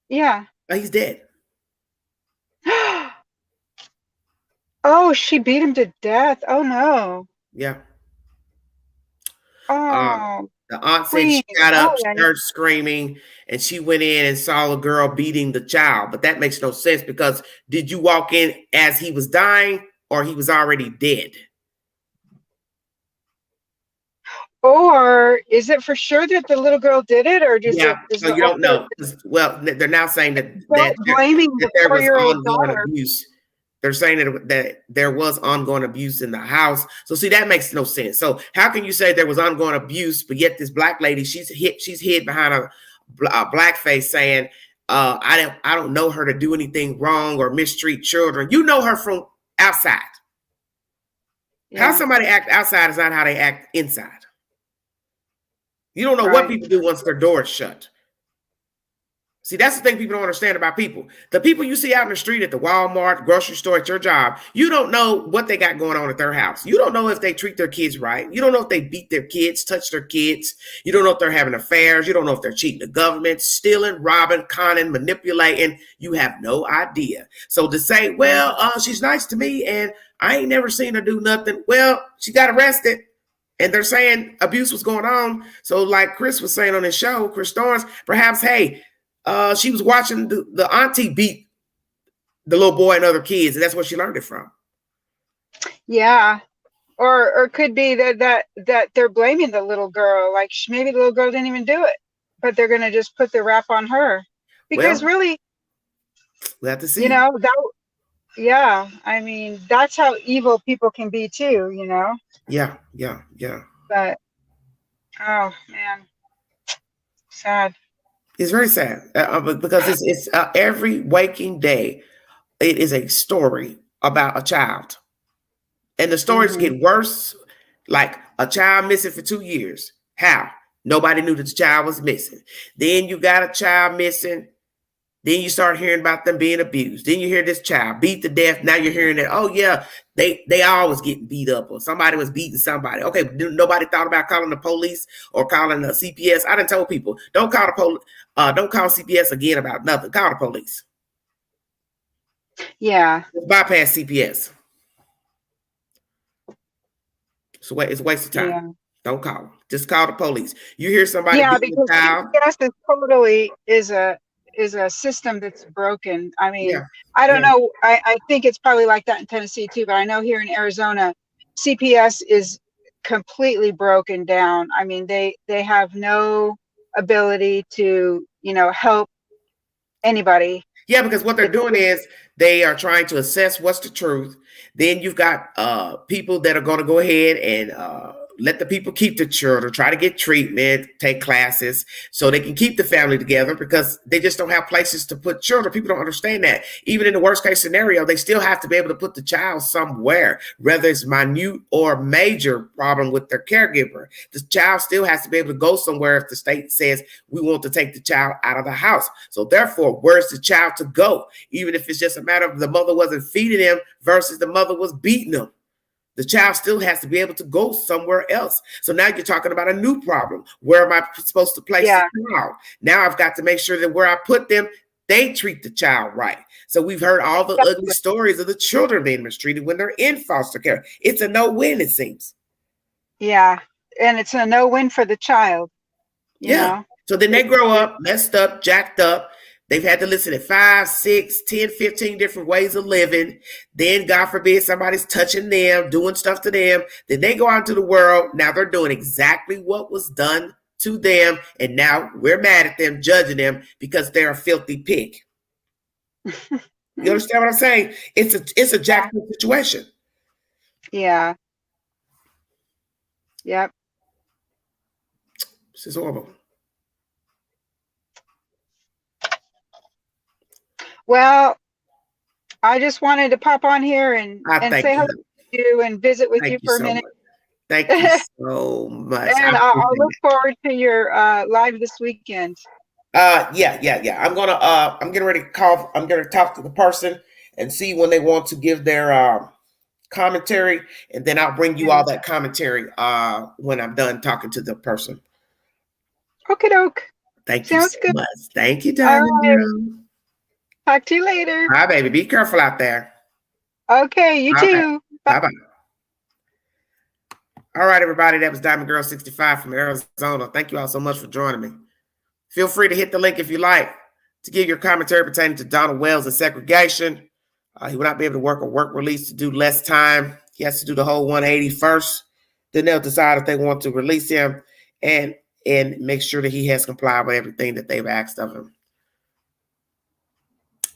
Yeah.
he's dead.
Oh, she beat him to death. Oh no.
Yeah.
Oh,
The aunt said
Queen.
she got
Oh,
up,
yeah.
started screaming, and she went in and saw a girl beating the child. But that makes no sense because did you walk in as he was dying or he was already dead?
Or is it for sure that the little girl did it, or is
Yeah,
it
so you don't
also
know. Well, they're now saying that
blaming the
there was
4-year-old
ongoing
daughter?
abuse. They're saying that there was ongoing abuse in the house. So see, that makes no sense. So how can you say there was ongoing abuse, but yet this black lady, she's hid behind a black face saying, I don't know her to do anything wrong or mistreat children. You know her from outside.
Yeah.
How somebody act outside is not how they act inside. You don't know what people do once their door is shut. See, that's the thing people don't understand about people. The people you see out in the street at the Walmart, grocery store, at your job, you don't know what they got going on at their house. You don't know if they treat their kids right. You don't know if they beat their kids, touch their kids. You don't know if they're having affairs. You don't know if they're cheating the government, stealing, robbing, conning, manipulating. You have no idea. So to say, well, she's nice to me and I ain't never seen her do nothing. Well, she got arrested. And they're saying abuse was going on. So like Chris was saying on his show, Chris Storms, perhaps, hey, she was watching the auntie beat the little boy and other kids, and that's where she learned it from.
Yeah. Or could be that they're blaming the little girl. Like maybe the little girl didn't even do it, but they're going to just put the rap on her. Because really,
we'll have to see.
You know, yeah, I mean, that's how evil people can be too, you know?
Yeah.
But, oh man, sad.
It's very sad because it's every waking day, it is a story about a child. And the stories get worse, like a child missing for 2 years. How? Nobody knew that the child was missing. Then you got a child missing. Then you start hearing about them being abused. Then you hear this child beat to death. Now you're hearing that, oh yeah, they always getting beat up or somebody was beating somebody. Okay, nobody thought about calling the police or calling the CPS. I done told people, don't call the police, don't call CPS again about nothing. Call the police.
Yeah.
Bypass CPS. It's a waste of time. Yeah. Don't call them. Just call the police. You hear somebody beating a child.
CPS is totally is a system that's broken. I mean, I don't know. I think it's probably like that in Tennessee too, but I know here in Arizona, CPS is completely broken down. I mean, they have no ability to, you know, help anybody.
Yeah, because what they're doing is they are trying to assess what's the truth. Then you've got people that are going to go ahead and let the people keep the children, try to get treatment, take classes so they can keep the family together because they just don't have places to put children. People don't understand that. Even in the worst case scenario, they still have to be able to put the child somewhere, whether it's minute or major problem with their caregiver. The child still has to be able to go somewhere if the state says we want to take the child out of the house. So therefore, where's the child to go? Even if it's just a matter of the mother wasn't feeding him versus the mother was beating him. The child still has to be able to go somewhere else. So now you're talking about a new problem. Where am I supposed to place the child? Now I've got to make sure that where I put them, they treat the child right. So we've heard all the ugly stories of the children being mistreated when they're in foster care. It's a no-win, it seems.
Yeah, and it's a no-win for the child. You know?
So then they grow up, messed up, jacked up. They've had to listen to 5, 6, 10, 15 different ways of living. Then, God forbid, somebody's touching them, doing stuff to them. Then they go out into the world. Now they're doing exactly what was done to them. And now we're mad at them, judging them because they're a filthy pig. You understand what I'm saying? It's a jacked up situation.
Yeah. Yep.
This is horrible.
Well, I just wanted to pop on here and say hello to you and visit with you for a minute.
Thank you so much.
And I'll look forward to your live this weekend.
Yeah. I'm getting ready to call. I'm going to talk to the person and see when they want to give their commentary, and then I'll bring you all that commentary when I'm done talking to the person.
Okie doke.
Thank you so much. Thank you, darling girl.
Talk to you later.
Bye, baby. Be careful out there.
Okay, you too.
Bye-bye. All right, everybody. That was Diamond Girl 65 from Arizona. Thank you all so much for joining me. Feel free to hit the link if you like to give your commentary pertaining to Donald Wells and segregation. He will not be able to work a work release to do less time. He has to do the whole 180 first. Then they'll decide if they want to release him and make sure that he has complied with everything that they've asked of him.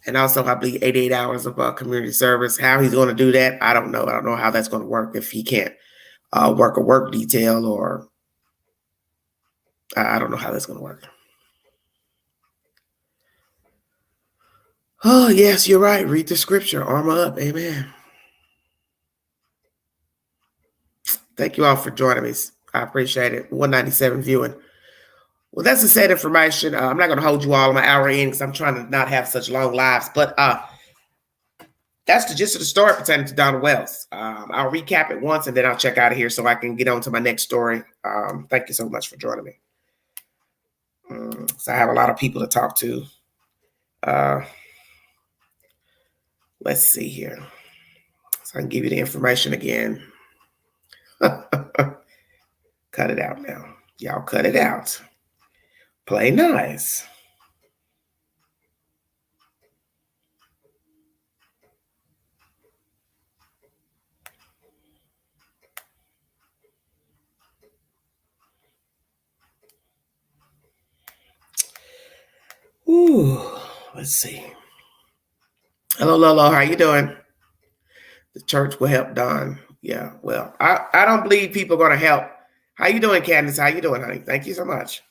And also, I believe 88 hours of community service. How he's going to do that, I don't know. I don't know how that's going to work if he can't work a work detail, or I don't know how that's going to work. Oh, yes, you're right. Read the scripture. Armor up. Amen. Thank you all for joining me. I appreciate it. 197 viewing. Well, that's the sad information. I'm not going to hold you all on my hour in because I'm trying to not have such long lives. But that's the gist of the story pertaining to Donald Wells. I'll recap it once and then I'll check out of here so I can get on to my next story. Thank you so much for joining me. So I have a lot of people to talk to. Let's see here. So I can give you the information again. Cut it out now. Y'all cut it out. Play nice. Ooh, let's see. Hello, Lolo. How you doing? The church will help Don. Yeah, well, I don't believe people are going to help. How you doing, Candace? How you doing, honey? Thank you so much.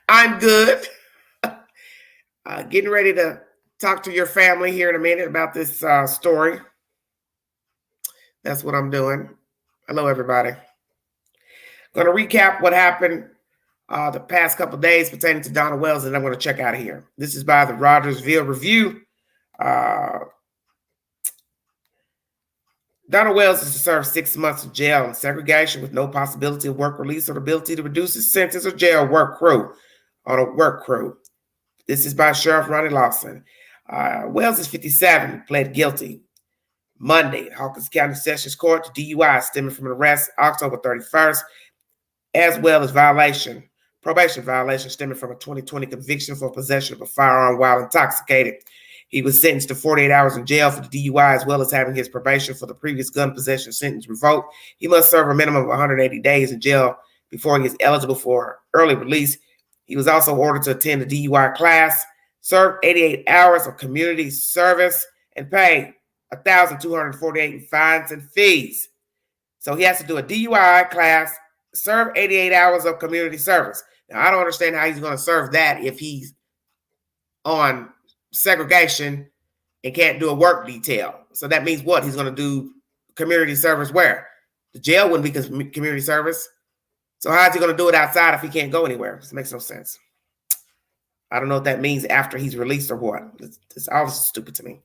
I'm good. Getting ready to talk to your family here in a minute about this story. That's what I'm doing. Hello, everybody. Going to recap what happened the past couple of days pertaining to Donald Wells, and I'm going to check out of here. This is by the Rogersville Review. Donald Wells is to serve 6 months of jail in segregation with no possibility of work release or the ability to reduce his sentence or jail work crew on a work crew. This is by Sheriff Ronnie Lawson. Wells is 57, pled guilty Monday at Hawkins County Sessions Court to DUI stemming from an arrest October 31st, as well as probation violation stemming from a 2020 conviction for possession of a firearm while intoxicated. He was sentenced to 48 hours in jail for the DUI, as well as having his probation for the previous gun possession sentence revoked. He must serve a minimum of 180 days in jail before he is eligible for early release. He was also ordered to attend the DUI class, serve 88 hours of community service, and pay $1,248 in fines and fees. So he has to do a DUI class, serve 88 hours of community service. Now, I don't understand how he's going to serve that if he's on segregation and can't do a work detail. So that means what? He's going to do community service where? The jail wouldn't be community service. So how is he going to do it outside if he can't go anywhere? This makes no sense. I don't know what that means after he's released or what. It's obviously stupid to me.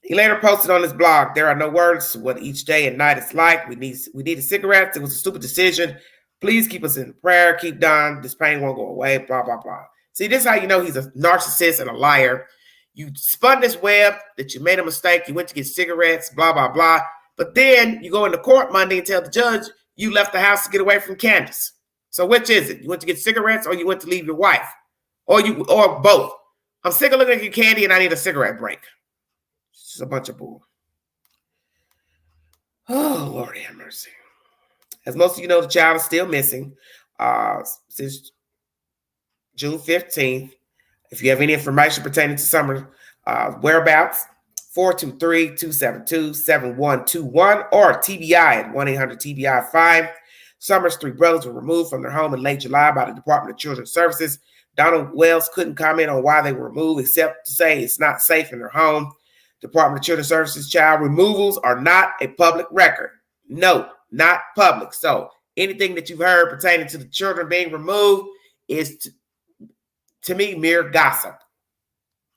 He later posted on his blog, "There are no words to what each day and night is like. We needed cigarettes. It was a stupid decision. Please keep us in prayer. Keep Don. This pain won't go away, blah, blah, blah." See, this is how you know he's a narcissist and a liar. You spun this web that you made a mistake. You went to get cigarettes, blah, blah, blah. But then you go into court Monday and tell the judge you left the house to get away from Candace. So which is it? You went to get cigarettes or you went to leave your wife? Or both? I'm sick of looking at your candy and I need a cigarette break. It's just a bunch of bull. Oh, Lord have mercy. As most of you know, the child is still missing since June 15th. If you have any information pertaining to Summer whereabouts, 423-272-7121 or TBI at 1-800-TBI-5. Summer's three brothers were removed from their home in late July by the Department of Children's Services. Donald Wells couldn't comment on why they were removed, except to say it's not safe in their home. Department of Children's Services child removals are not a public record. Note, not public. So anything that you've heard pertaining to the children being removed is, to me, mere gossip,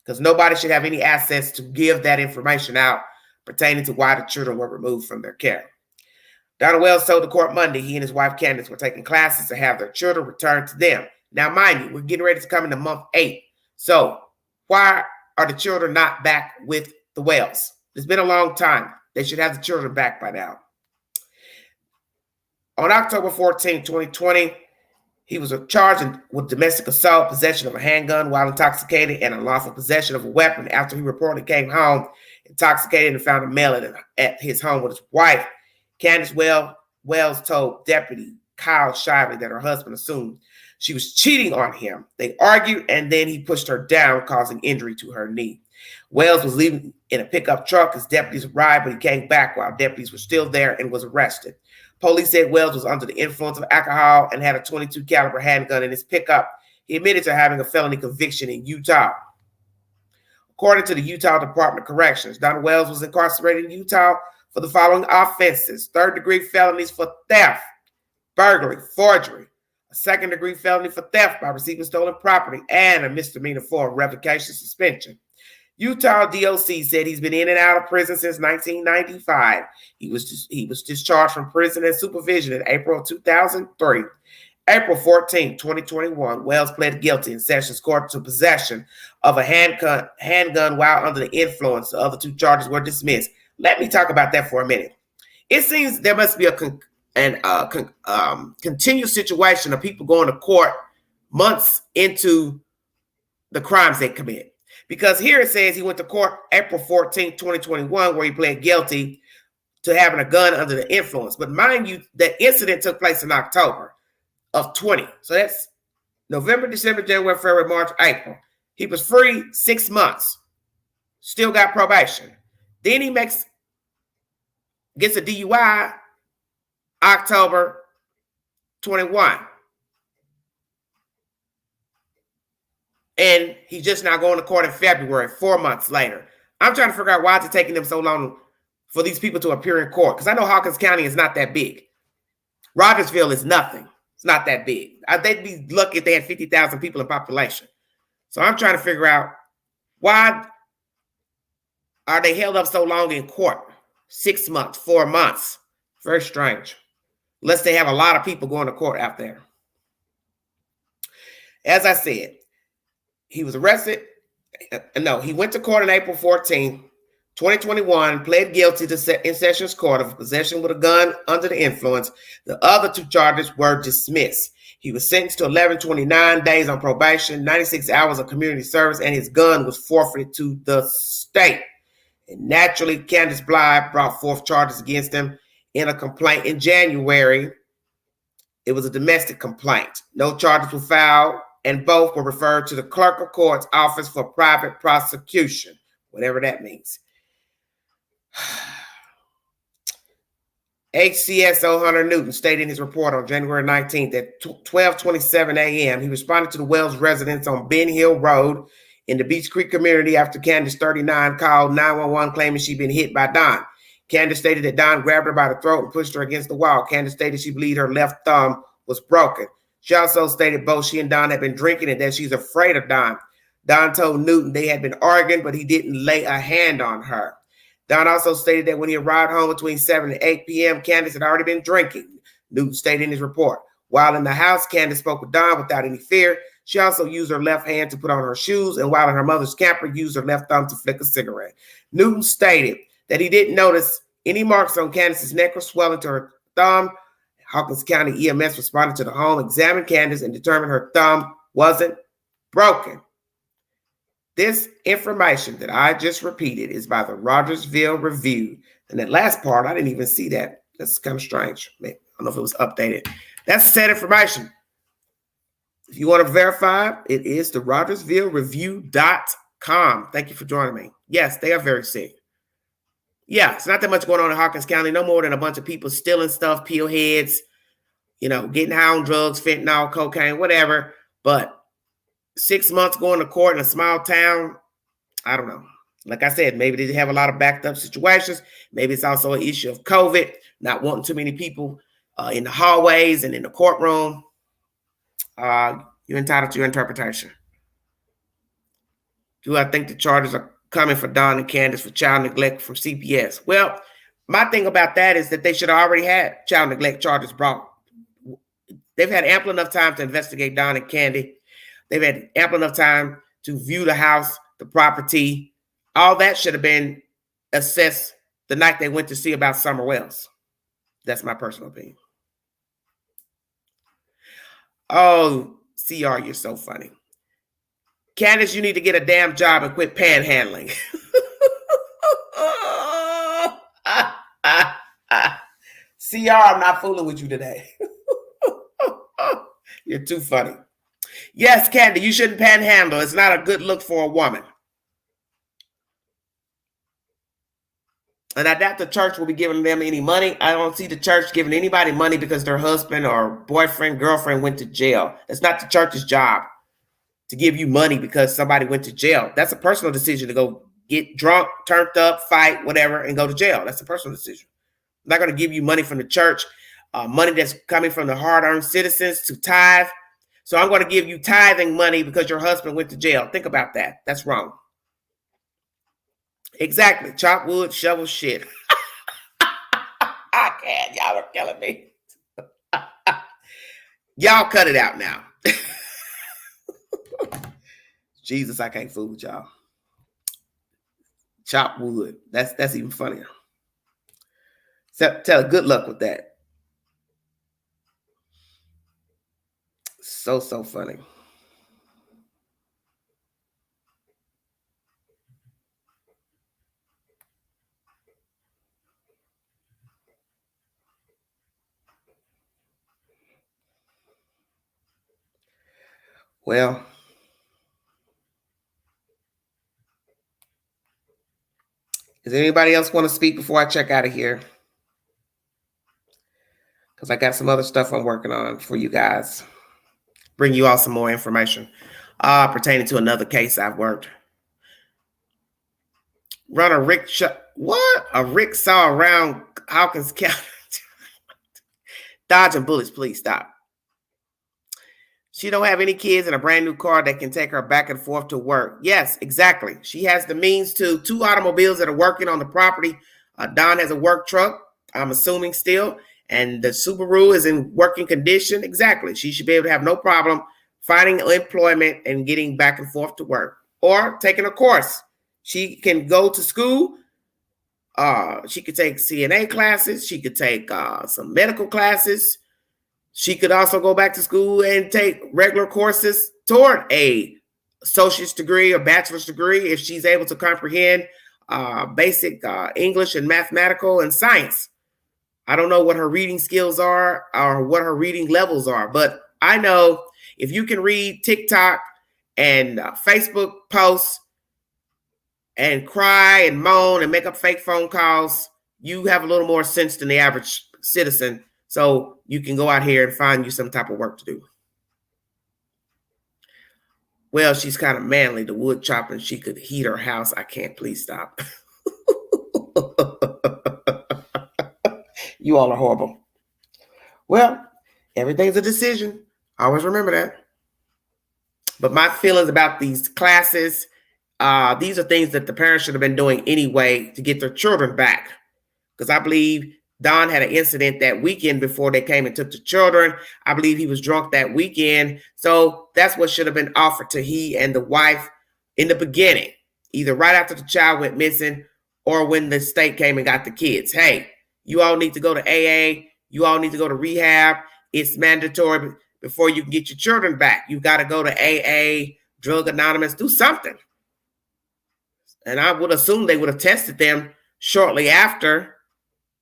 because nobody should have any access to give that information out pertaining to why the children were removed from their care. Donald Wells told the court Monday he and his wife Candace were taking classes to have their children returned to them. Now, mind you, we're getting ready to come into month 8. So why are the children not back with the Wells? It's been a long time. They should have the children back by now. On October 14, 2020, he was charged with domestic assault, possession of a handgun while intoxicated, and unlawful possession of a weapon after he reportedly came home intoxicated and found a male at his home with his wife. Candace Wells told Deputy Kyle Shively that her husband assumed she was cheating on him. They argued, and then he pushed her down, causing injury to her knee. Wells was leaving in a pickup truck as deputies arrived, but he came back while deputies were still there and was arrested. Police said Wells was under the influence of alcohol and had a .22 caliber handgun in his pickup. He admitted to having a felony conviction in Utah. According to the Utah Department of Corrections, Donald Wells was incarcerated in Utah for the following offenses: third-degree felonies for theft, burglary, forgery, a second-degree felony for theft by receiving stolen property, and a misdemeanor for revocation suspension. Utah DOC said he's been in and out of prison since 1995. He was discharged from prison and supervision in April of 2003. April 14, 2021, Wells pled guilty in Sessions Court to possession of a handgun while under the influence. The other 2 charges were dismissed. Let me talk about that for a minute. It seems there must be a continuous situation of people going to court months into the crimes they commit. Because here it says he went to court April 14, 2021, where he pled guilty to having a gun under the influence. But mind you, that incident took place in October of 20. So that's November, December, January, February, March, April. He was free 6 months. Still got probation. Then he gets a DUI October 21. And he's just now going to court in February, 4 months later. I'm trying to figure out why it's taking them so long for these people to appear in court. Because I know Hawkins County is not that big. Rogersville is nothing. It's not that big. They'd be lucky if they had 50,000 people in population. So I'm trying to figure out, why are they held up so long in court? 6 months, 4 months. Very strange. Unless they have a lot of people going to court out there. As I said, he was arrested. No, he went to court on April 14, 2021, pled guilty to in Sessions Court of possession with a gun under the influence. The other 2 charges were dismissed. He was sentenced to 1129 days on probation, 96 hours of community service, and his gun was forfeited to the state. And naturally, Candace Blythe brought forth charges against him in a complaint in January. It was a domestic complaint. No charges were filed, and both were referred to the clerk of court's office for private prosecution, whatever that means. HCSO Hunter Newton stated in his report on January 19th at 12:27 a.m. he responded to the Wells residence on Ben Hill Road in the Beach Creek community after Candace, 39, called 911 claiming she'd been hit by Don. Candace stated that Don grabbed her by the throat and pushed her against the wall. Candace stated she believed her left thumb was broken. She also stated both she and Don had been drinking and that she's afraid of Don. Don told Newton they had been arguing, but he didn't lay a hand on her. Don also stated that when he arrived home between 7 and 8 p.m., Candace had already been drinking. Newton stated in his report. While in the house, Candace spoke with Don without any fear. She also used her left hand to put on her shoes, and while in her mother's camper, used her left thumb to flick a cigarette. Newton stated that he didn't notice any marks on Candace's neck or swelling to her thumb. Hawkins County EMS responded to the home, examined Candace, and determined her thumb wasn't broken. This information that I just repeated is by the Rogersville Review. And that last part, I didn't even see that. That's kind of strange. I don't know if it was updated. That's said information. If you want to verify, it is the RogersvilleReview.com. Thank you for joining me. Yes, they are very sick. Yeah, it's not that much going on in Hawkins County. No more than a bunch of people stealing stuff, peel heads, getting high on drugs, fentanyl, cocaine, whatever. But 6 months going to court in a small town. I don't know. Like I said, maybe they have a lot of backed up situations. Maybe it's also an issue of COVID, not wanting too many people in the hallways and in the courtroom. You're entitled to your interpretation. Do I think the charges are coming for Don and Candace for child neglect from CPS? Well, my thing about that is that they should have already had child neglect charges brought. They've had ample enough time to investigate Don and Candy. They've had ample enough time to view the house, the property. All that should have been assessed the night they went to see about Summer Wells. That's my personal opinion. Oh, CR, you're so funny. Candace, you need to get a damn job and quit panhandling. CR, I'm not fooling with you today. You're too funny. Yes, Candy, you shouldn't panhandle. It's not a good look for a woman. And I doubt the church will be giving them any money. I don't see the church giving anybody money because their husband or boyfriend, girlfriend went to jail. It's not the church's job to give you money because somebody went to jail. That's a personal decision to go get drunk, turned up, fight, whatever, and go to jail. That's a personal decision. I'm not going to give you money from the church, money that's coming from the hard-earned citizens to tithe. So I'm going to give you tithing money because your husband went to jail. Think about that. That's wrong. Exactly. Chop wood, shovel shit. I can't. Y'all are killing me. Y'all cut it out now. Jesus, I can't fool with y'all. Chop wood. That's even funnier. So tell good luck with that. So funny. Well, does anybody else want to speak before I check out of here? Because I got some other stuff I'm working on for you guys. Bring you all some more information pertaining to another case I've worked. Run a rickshaw. What? A rickshaw around Hawkins County. Dodging bullets, please stop. She don't have any kids and a brand new car that can take her back and forth to work. Yes, exactly. She has the means to 2 automobiles that are working on the property. Don has a work truck, I'm assuming still, and the Subaru is in working condition. Exactly. She should be able to have no problem finding employment and getting back and forth to work or taking a course. She can go to school. She could take CNA classes. She could take some medical classes. She could also go back to school and take regular courses toward a associate's degree or bachelor's degree if she's able to comprehend basic English and mathematical and science. I don't know what her reading skills are or what her reading levels are, but I know if you can read TikTok and Facebook posts and cry and moan and make up fake phone calls, you have a little more sense than the average citizen. So you can go out here and find you some type of work to do. Well, she's kind of manly, the wood chopping. She could heat her house. I can't. Please stop. You all are horrible. Well, everything's a decision. Always remember that. But my feelings about these classes, these are things that the parents should have been doing anyway to get their children back. Because I believe Don had an incident that weekend before they came and took the children. I believe he was drunk that weekend. So that's what should have been offered to he and the wife in the beginning, either right after the child went missing or when the state came and got the kids. Hey, you all need to go to AA. You all need to go to rehab. It's mandatory before you can get your children back. You got to go to AA, Drug Anonymous, do something. And I would assume they would have tested them shortly after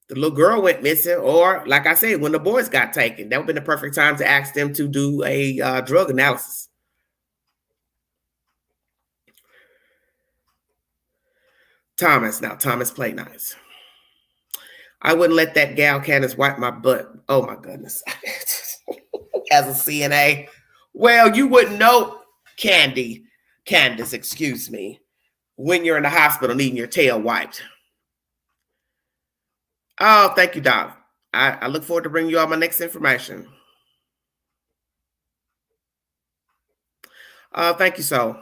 the little girl went missing, or like I said, when the boys got taken. That would have been the perfect time to ask them to do a drug analysis. Thomas, now Thomas played nice. I wouldn't let that gal Candace wipe my butt. Oh my goodness. As a CNA. Well, you wouldn't know. Candace, excuse me, when you're in the hospital needing your tail wiped. Oh, thank you, Doc. I look forward to bringing you all my next information. Thank you, so.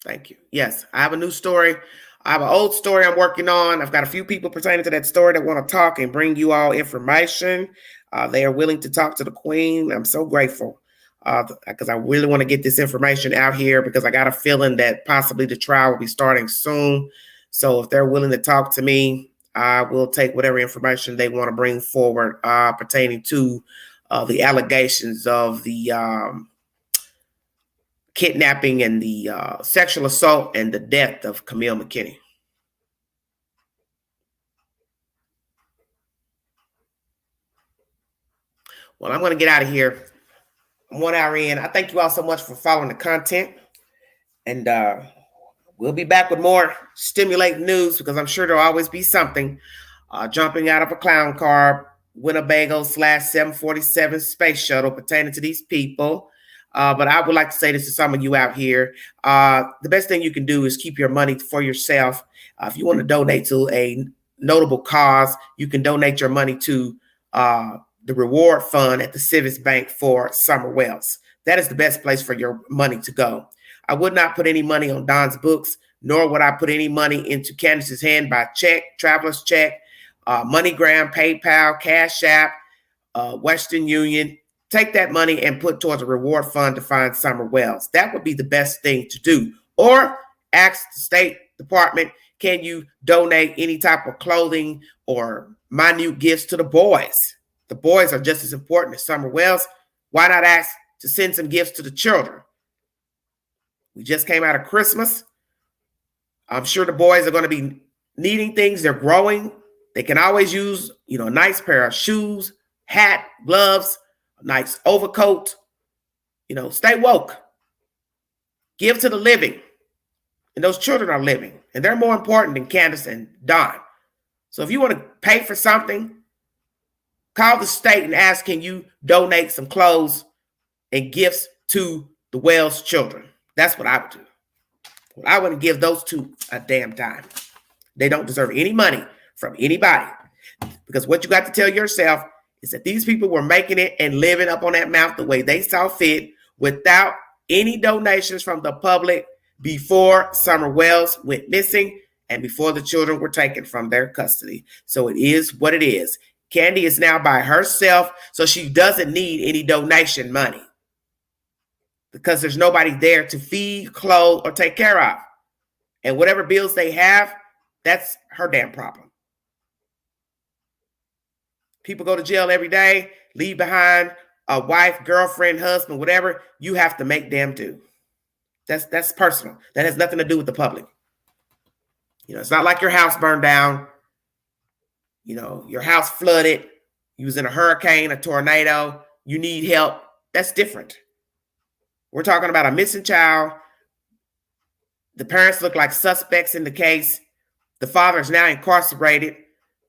Thank you. Yes, I have a new story. I have an old story I'm working on. I've got a few people pertaining to that story that want to talk and bring you all information. They are willing to talk to the Queen. I'm so grateful because I really want to get this information out here because I got a feeling that possibly the trial will be starting soon. So if they're willing to talk to me, I will take whatever information they want to bring forward pertaining to the allegations of the kidnapping and the sexual assault and the death of Camille McKinney. Well, I'm going to get out of here. I'm 1 hour in. I thank you all so much for following the content. And we'll be back with more stimulating news because I'm sure there'll always be something. Jumping out of a clown car, Winnebago/747 space shuttle pertaining to these people. But I would like to say this to some of you out here. The best thing you can do is keep your money for yourself. If you want to donate to a notable cause, you can donate your money to the reward fund at the Civics Bank for Summer Wells. That is the best place for your money to go. I would not put any money on Don's books, nor would I put any money into Candace's hand by check, traveler's check, MoneyGram, PayPal, Cash App, Western Union. Take that money and put towards a reward fund to find Summer Wells. That would be the best thing to do. Or ask the State Department, can you donate any type of clothing or minute gifts to the boys? The boys are just as important as Summer Wells. Why not ask to send some gifts to the children? We just came out of Christmas. I'm sure the boys are going to be needing things. They're growing. They can always use, a nice pair of shoes, hat, gloves, a nice overcoat. Stay woke. Give to the living. And those children are living. And they're more important than Candace and Don. So if you want to pay for something, call the state and ask, can you donate some clothes and gifts to the Wells children? That's what I would do. Well, I wouldn't give those two a damn dime. They don't deserve any money from anybody. Because what you got to tell yourself is that these people were making it and living up on that mount the way they saw fit without any donations from the public before Summer Wells went missing and before the children were taken from their custody. So it is what it is. Candy is now by herself, so she doesn't need any donation money because there's nobody there to feed, clothe, or take care of. And whatever bills they have, that's her damn problem. People go to jail every day, leave behind a wife, girlfriend, husband, whatever. You have to make them do. That's personal. That has nothing to do with the public. It's not like your house burned down. Your house flooded. You was in a hurricane, a tornado. You need help. That's different. We're talking about a missing child. The parents look like suspects in the case. The father is now incarcerated.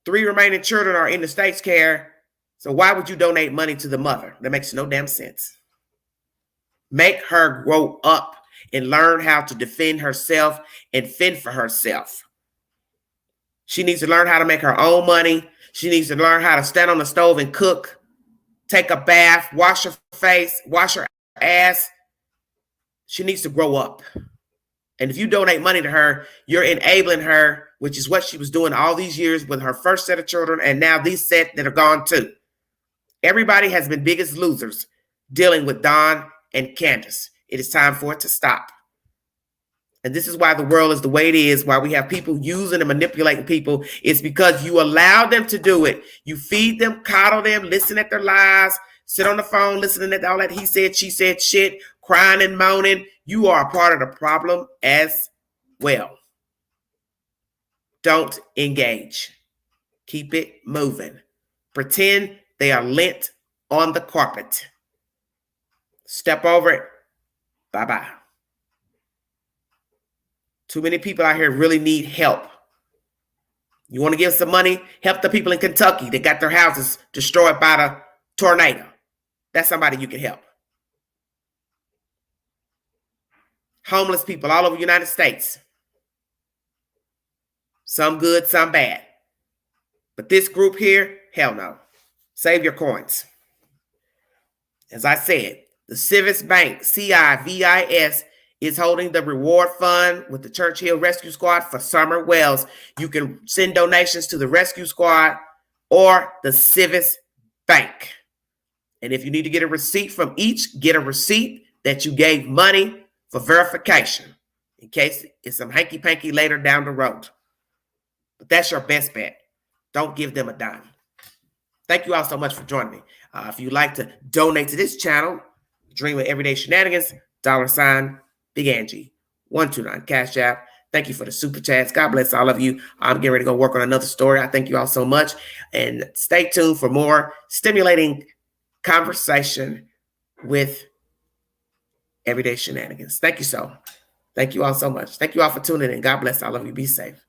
3 remaining children are in the state's care. So why would you donate money to the mother? That makes no damn sense. Make her grow up and learn how to defend herself and fend for herself. She needs to learn how to make her own money. She needs to learn how to stand on the stove and cook, take a bath, wash her face, wash her ass. She needs to grow up. And if you donate money to her, you're enabling her, which is what she was doing all these years with her first set of children and now these set that are gone too. Everybody has been biggest losers dealing with Don and Candace. It is time for it to stop. And this is why the world is the way it is, why we have people using and manipulating people. It's because you allow them to do it. You feed them, coddle them, listen at their lies, sit on the phone, listening to all that he said, she said shit, crying and moaning. You are a part of the problem as well. Don't engage. Keep it moving. Pretend they are lint on the carpet. Step over it. Bye-bye. Too many people out here really need help. You want to give some money? Help the people in Kentucky that got their houses destroyed by the tornado. That's somebody you can help. Homeless people all over the United States. Some good, some bad. But this group here, hell no. Save your coins. As I said, the Civis Bank, CIVIS, is holding the reward fund with the Church Hill Rescue Squad for summer wells. You can send donations to the Rescue Squad or the Civis Bank. And if you need to get a receipt from each, get a receipt that you gave money for verification in case it's some hanky-panky later down the road. But that's your best bet. Don't give them a dime. Thank you all so much for joining me. If you'd like to donate to this channel, Dream of Everyday Shenanigans, $ Big Angie, 129 Cash App. Thank you for the super chats. God bless all of you. I'm getting ready to go work on another story. I thank you all so much. And stay tuned for more stimulating conversation with Everyday Shenanigans. Thank you all so much. Thank you all for tuning in. God bless all of you. Be safe.